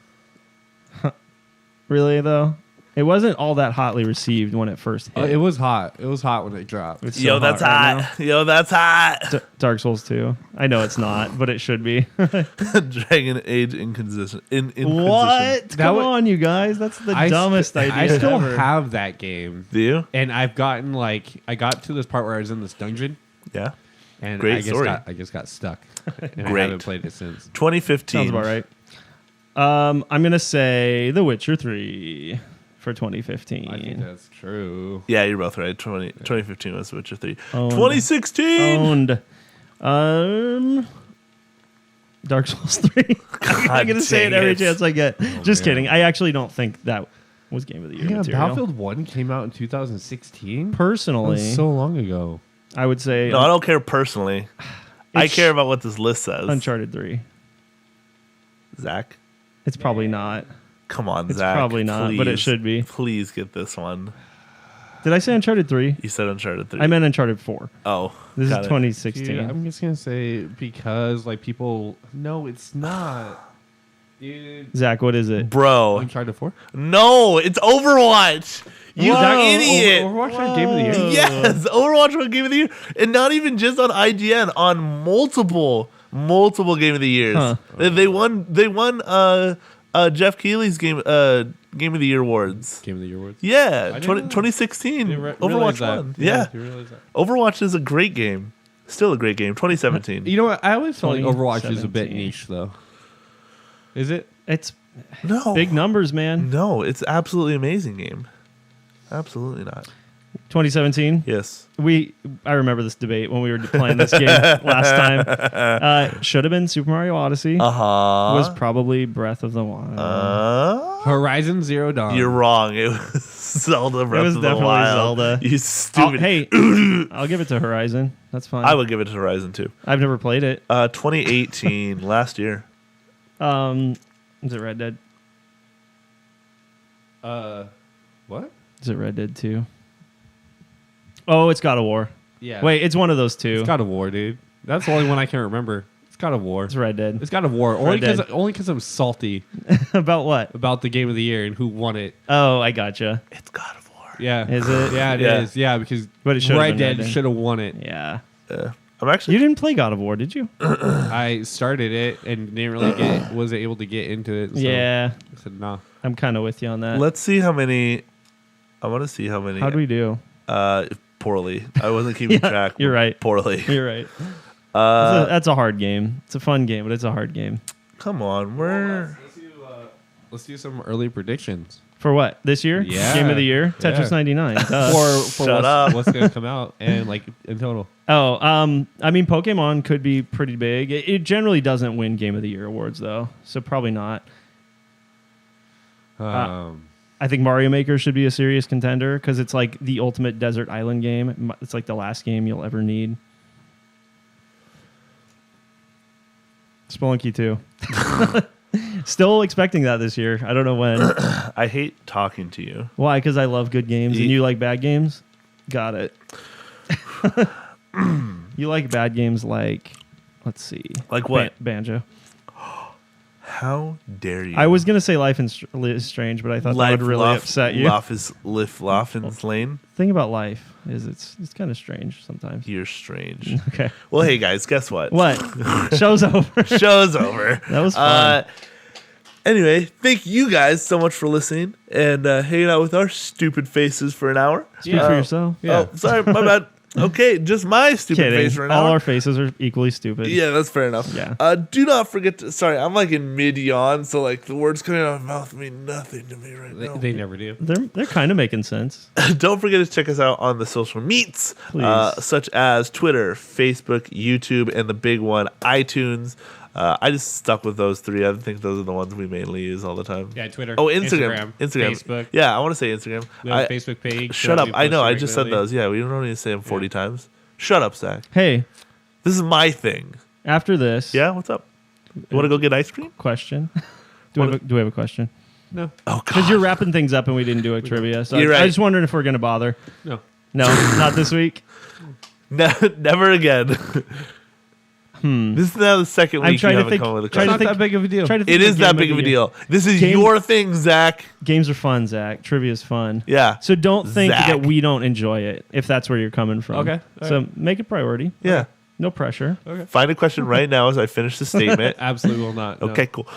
[SPEAKER 4] Really though, it wasn't all that hotly received when it first hit.
[SPEAKER 3] It was hot. It was hot when it dropped.
[SPEAKER 4] It's
[SPEAKER 2] Yo,
[SPEAKER 4] so
[SPEAKER 2] that's
[SPEAKER 4] right
[SPEAKER 2] hot. Yo, that's hot.
[SPEAKER 4] now. Dark Souls 2. I know it's not, but it should be.
[SPEAKER 2] Dragon Age Inquisition.
[SPEAKER 4] What?
[SPEAKER 3] That
[SPEAKER 4] Come
[SPEAKER 3] wa-
[SPEAKER 4] on, you guys. That's the dumbest idea
[SPEAKER 3] I still
[SPEAKER 4] ever.
[SPEAKER 3] have that game,
[SPEAKER 2] Do you?
[SPEAKER 3] and I've gotten like I got to this part where I was in this dungeon,
[SPEAKER 2] Yeah.
[SPEAKER 3] and
[SPEAKER 2] Great story.
[SPEAKER 3] I just got stuck, and
[SPEAKER 2] Great.
[SPEAKER 3] I haven't played it since.
[SPEAKER 2] 2015.
[SPEAKER 4] Sounds about right. I'm going to say The Witcher 3 for 2015.
[SPEAKER 3] I think that's true.
[SPEAKER 2] Yeah, you're both right. 2015 was Witcher 3.
[SPEAKER 4] Owned.
[SPEAKER 2] 2016.
[SPEAKER 4] Owned. Dark Souls 3. I'm going to say it
[SPEAKER 2] dang
[SPEAKER 4] every
[SPEAKER 2] it.
[SPEAKER 4] chance I get. Just
[SPEAKER 3] man.
[SPEAKER 4] kidding. I actually don't think that was Game of the Year
[SPEAKER 3] Yeah,
[SPEAKER 4] material.
[SPEAKER 3] Battlefield 1 came out in 2016. That
[SPEAKER 4] Personally,
[SPEAKER 3] was so long ago.
[SPEAKER 4] I would say
[SPEAKER 2] No, I don't care personally. I
[SPEAKER 4] It's
[SPEAKER 2] care about what this list says.
[SPEAKER 4] Uncharted 3.
[SPEAKER 2] Zach,
[SPEAKER 4] It's probably not.
[SPEAKER 2] come on,
[SPEAKER 4] It's
[SPEAKER 2] Zach.
[SPEAKER 4] probably not, but it
[SPEAKER 2] please,
[SPEAKER 4] should be.
[SPEAKER 2] Please get this one.
[SPEAKER 4] Did I say Uncharted 3?
[SPEAKER 2] You said Uncharted 3.
[SPEAKER 4] I meant Uncharted 4.
[SPEAKER 2] Oh,
[SPEAKER 4] This is
[SPEAKER 2] got it.
[SPEAKER 4] 2016.
[SPEAKER 3] Dude, I'm just gonna say because like people. No, it's not. Dude,
[SPEAKER 4] Zach, what is it?
[SPEAKER 2] Bro,
[SPEAKER 3] Uncharted 4.
[SPEAKER 2] no, it's Overwatch. You
[SPEAKER 4] Whoa.
[SPEAKER 2] idiot.
[SPEAKER 3] Overwatch won Game of the Year.
[SPEAKER 2] Yes, Overwatch won Game of the Year, and not even just on IGN, on multiple Game of the Years.
[SPEAKER 4] Huh.
[SPEAKER 2] They won Jeff Keighley's Game of the Year awards.
[SPEAKER 3] Game of the Year awards.
[SPEAKER 2] Yeah,
[SPEAKER 3] I didn't
[SPEAKER 2] 20,
[SPEAKER 3] know that.
[SPEAKER 2] 2016
[SPEAKER 3] Didn't realize
[SPEAKER 2] Overwatch
[SPEAKER 3] that.
[SPEAKER 2] won. Yeah.
[SPEAKER 3] didn't realize that.
[SPEAKER 2] Overwatch is a great game. Still a great game. 2017.
[SPEAKER 3] You know what? I always felt like Overwatch is a bit
[SPEAKER 4] 2017.
[SPEAKER 3] niche, though. Is it?
[SPEAKER 4] It's
[SPEAKER 2] No,
[SPEAKER 4] big numbers, man.
[SPEAKER 2] No, it's absolutely amazing game. Absolutely not.
[SPEAKER 4] 2017.
[SPEAKER 2] Yes.
[SPEAKER 4] I remember this debate when we were playing this game last time. Should have been Super Mario Odyssey. Was probably Breath of the Wild.
[SPEAKER 3] Horizon Zero Dawn.
[SPEAKER 2] You're wrong. It was Zelda Breath
[SPEAKER 4] was
[SPEAKER 2] of the
[SPEAKER 4] definitely
[SPEAKER 2] Wild.
[SPEAKER 4] Zelda.
[SPEAKER 2] You stupid.
[SPEAKER 4] Hey, I'll give it to Horizon. That's fine.
[SPEAKER 2] I would give it to Horizon too.
[SPEAKER 4] I've never played it.
[SPEAKER 2] 2018, last year.
[SPEAKER 4] Is it Red Dead?
[SPEAKER 3] What?
[SPEAKER 4] Is it Red Dead 2? Oh, it's God of War.
[SPEAKER 3] Yeah.
[SPEAKER 4] Wait, it's one of those two.
[SPEAKER 3] It's God of War, dude. That's the only one I can remember. It's God of War.
[SPEAKER 4] It's Red Dead.
[SPEAKER 3] It's God of War. Only
[SPEAKER 4] Red Dead.
[SPEAKER 3] because I'm salty
[SPEAKER 4] About what?
[SPEAKER 3] about the Game of the Year and who won it.
[SPEAKER 4] Oh, I gotcha.
[SPEAKER 2] It's God of War.
[SPEAKER 3] Yeah.
[SPEAKER 4] Is it?
[SPEAKER 3] Yeah, it
[SPEAKER 2] Yeah.
[SPEAKER 3] is. Yeah, because
[SPEAKER 4] But it should've
[SPEAKER 3] Red
[SPEAKER 4] been
[SPEAKER 3] Dead
[SPEAKER 4] Red Dead.
[SPEAKER 3] should have won it.
[SPEAKER 4] Yeah.
[SPEAKER 2] I'm actually.
[SPEAKER 4] You didn't play God of War, did you?
[SPEAKER 3] I started it and didn't really was able to get into it. So
[SPEAKER 4] Yeah.
[SPEAKER 3] I said, nah.
[SPEAKER 4] I'm kind of with you on that.
[SPEAKER 2] Let's see how many. I want to see how many.
[SPEAKER 4] How'd we do?
[SPEAKER 2] Poorly. I wasn't keeping
[SPEAKER 4] Yeah,
[SPEAKER 2] track.
[SPEAKER 4] you're right.
[SPEAKER 2] Poorly.
[SPEAKER 4] You're right. That's a hard game. It's a fun game, but it's a hard game.
[SPEAKER 2] Come on, we're.
[SPEAKER 3] Let's do some early predictions.
[SPEAKER 4] For what? This year?
[SPEAKER 3] Yeah.
[SPEAKER 4] Game of the Year?
[SPEAKER 3] Yeah.
[SPEAKER 4] Tetris 99. Duh.
[SPEAKER 3] For
[SPEAKER 2] Shut up.
[SPEAKER 3] what's going to come out and like in total.
[SPEAKER 4] Oh, I mean, Pokemon could be pretty big. It generally doesn't win Game of the Year awards, though, so probably not. I think Mario Maker should be a serious contender because it's like the ultimate desert island game. It's like the last game you'll ever need. Spelunky 2. Still expecting that this year. I don't know when.
[SPEAKER 2] I hate talking to you.
[SPEAKER 4] Why? Because I love good games and you like bad games? Got it. You like bad games like, let's see.
[SPEAKER 2] Like what?
[SPEAKER 4] Banjo.
[SPEAKER 2] How dare you?
[SPEAKER 4] I was going to say Life is Strange, but I thought that would really upset you.
[SPEAKER 2] Life is lane.
[SPEAKER 4] The thing about life is it's kind of strange sometimes.
[SPEAKER 2] You're strange.
[SPEAKER 4] Okay.
[SPEAKER 2] Well, hey guys, guess what?
[SPEAKER 4] What? Show's over.
[SPEAKER 2] Show's over.
[SPEAKER 4] That was fun.
[SPEAKER 2] Anyway, thank you guys so much for listening and hanging out with our stupid faces for an hour.
[SPEAKER 4] Speak for yourself.
[SPEAKER 2] Oh, sorry, my bad. Okay, just my stupid
[SPEAKER 4] Kidding.
[SPEAKER 2] face for an
[SPEAKER 4] All
[SPEAKER 2] hour.
[SPEAKER 4] our faces are equally stupid.
[SPEAKER 2] Yeah, that's fair enough.
[SPEAKER 4] Yeah.
[SPEAKER 2] Do not forget to. Sorry, I'm like in mid yawn, so like the words coming out of my mouth mean nothing to me right now.
[SPEAKER 3] They never do.
[SPEAKER 4] They're kind of making sense.
[SPEAKER 2] Don't forget to check us out on the social meets,
[SPEAKER 4] Please.
[SPEAKER 2] such as Twitter, Facebook, YouTube, and the big one, iTunes. I just stuck with those three. I think those are the ones we mainly use all the time.
[SPEAKER 3] Yeah, Twitter.
[SPEAKER 2] Oh, Instagram.
[SPEAKER 3] Facebook.
[SPEAKER 2] Yeah, I want to say Instagram.
[SPEAKER 3] We have a Facebook page.
[SPEAKER 2] Shut
[SPEAKER 3] that
[SPEAKER 2] up.
[SPEAKER 3] we
[SPEAKER 2] I know.
[SPEAKER 3] post
[SPEAKER 2] I just said
[SPEAKER 3] regularly.
[SPEAKER 2] those. Yeah, we don't need to say them 40 times. Shut up, Zach.
[SPEAKER 4] Hey,
[SPEAKER 2] This is my thing.
[SPEAKER 4] after this,
[SPEAKER 2] Yeah, what's up? You want to go get ice cream?
[SPEAKER 4] Question. Do we have a question?
[SPEAKER 3] No.
[SPEAKER 2] Oh,
[SPEAKER 4] Because
[SPEAKER 2] God.
[SPEAKER 4] you're wrapping things up and we didn't do a trivia. So
[SPEAKER 2] You're
[SPEAKER 4] I
[SPEAKER 2] right.
[SPEAKER 4] just wondering if we're going to bother.
[SPEAKER 3] No.
[SPEAKER 4] No, not this week.
[SPEAKER 2] Never again. This is now the second
[SPEAKER 4] I'm
[SPEAKER 2] week
[SPEAKER 4] trying
[SPEAKER 2] you
[SPEAKER 4] to
[SPEAKER 2] haven't
[SPEAKER 4] think-
[SPEAKER 2] come with a
[SPEAKER 4] trying
[SPEAKER 3] It's
[SPEAKER 4] to
[SPEAKER 2] question.
[SPEAKER 3] not
[SPEAKER 4] think-
[SPEAKER 3] that big of a deal.
[SPEAKER 4] Try to think
[SPEAKER 2] It is
[SPEAKER 4] game
[SPEAKER 2] that big of a
[SPEAKER 4] the year.
[SPEAKER 2] deal. This is
[SPEAKER 4] Game-
[SPEAKER 2] your thing, Zach.
[SPEAKER 4] Games are fun, Zach. Trivia is fun.
[SPEAKER 2] Yeah.
[SPEAKER 4] So don't think
[SPEAKER 2] Zach.
[SPEAKER 4] that we don't enjoy it, if that's where you're coming from.
[SPEAKER 3] Okay, all
[SPEAKER 4] So
[SPEAKER 3] right.
[SPEAKER 4] make it priority.
[SPEAKER 2] Yeah.
[SPEAKER 4] No pressure.
[SPEAKER 2] Find a question right now as I finish the statement.
[SPEAKER 3] Absolutely will not. no.
[SPEAKER 2] Okay, cool.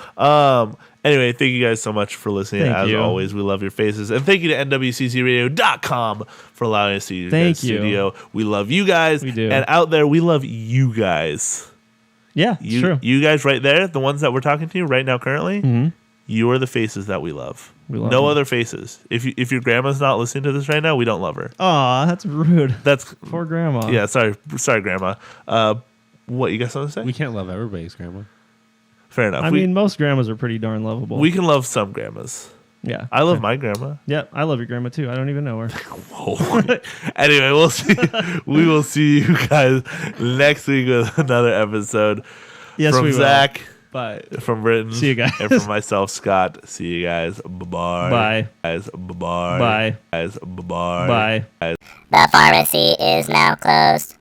[SPEAKER 2] Anyway, thank you guys so much for listening.
[SPEAKER 4] Thank
[SPEAKER 2] As
[SPEAKER 4] you.
[SPEAKER 2] always, we love your faces. And thank you to nwccradio.com for allowing us to use
[SPEAKER 4] Thank
[SPEAKER 2] the
[SPEAKER 4] you.
[SPEAKER 2] studio. We love you guys.
[SPEAKER 4] We do.
[SPEAKER 2] And out there, we love you guys.
[SPEAKER 4] Yeah, it's
[SPEAKER 2] You,
[SPEAKER 4] true.
[SPEAKER 2] you guys right there, the ones that we're talking to right now currently,
[SPEAKER 4] Mhm.
[SPEAKER 2] you are the faces that we love.
[SPEAKER 4] We love
[SPEAKER 2] no
[SPEAKER 4] them.
[SPEAKER 2] other faces. If your grandma's not listening to this right now, we don't love her.
[SPEAKER 4] Aw, that's rude.
[SPEAKER 2] That's
[SPEAKER 4] Poor grandma.
[SPEAKER 2] yeah. Sorry, grandma. What you got something to say?
[SPEAKER 3] We can't love everybody's grandma.
[SPEAKER 2] Fair enough.
[SPEAKER 4] I mean, most grandmas are pretty darn lovable.
[SPEAKER 2] we can love some grandmas.
[SPEAKER 4] yeah.
[SPEAKER 2] I love my grandma.
[SPEAKER 4] Yeah, I love your grandma too. I don't even know her.
[SPEAKER 2] Whoa. Anyway, we'll see. We will see you guys next week with another episode.
[SPEAKER 4] Yes,
[SPEAKER 2] from
[SPEAKER 4] we will.
[SPEAKER 2] Zach,
[SPEAKER 3] But
[SPEAKER 2] from Brittin,
[SPEAKER 4] See you guys.
[SPEAKER 2] and from myself, Scott. See you guys. Bye.
[SPEAKER 4] Bye.
[SPEAKER 2] Guys. Bye.
[SPEAKER 4] Bye.
[SPEAKER 2] Guys. Bye.
[SPEAKER 4] Bye.
[SPEAKER 2] Guys.
[SPEAKER 5] The pharmacy is now closed.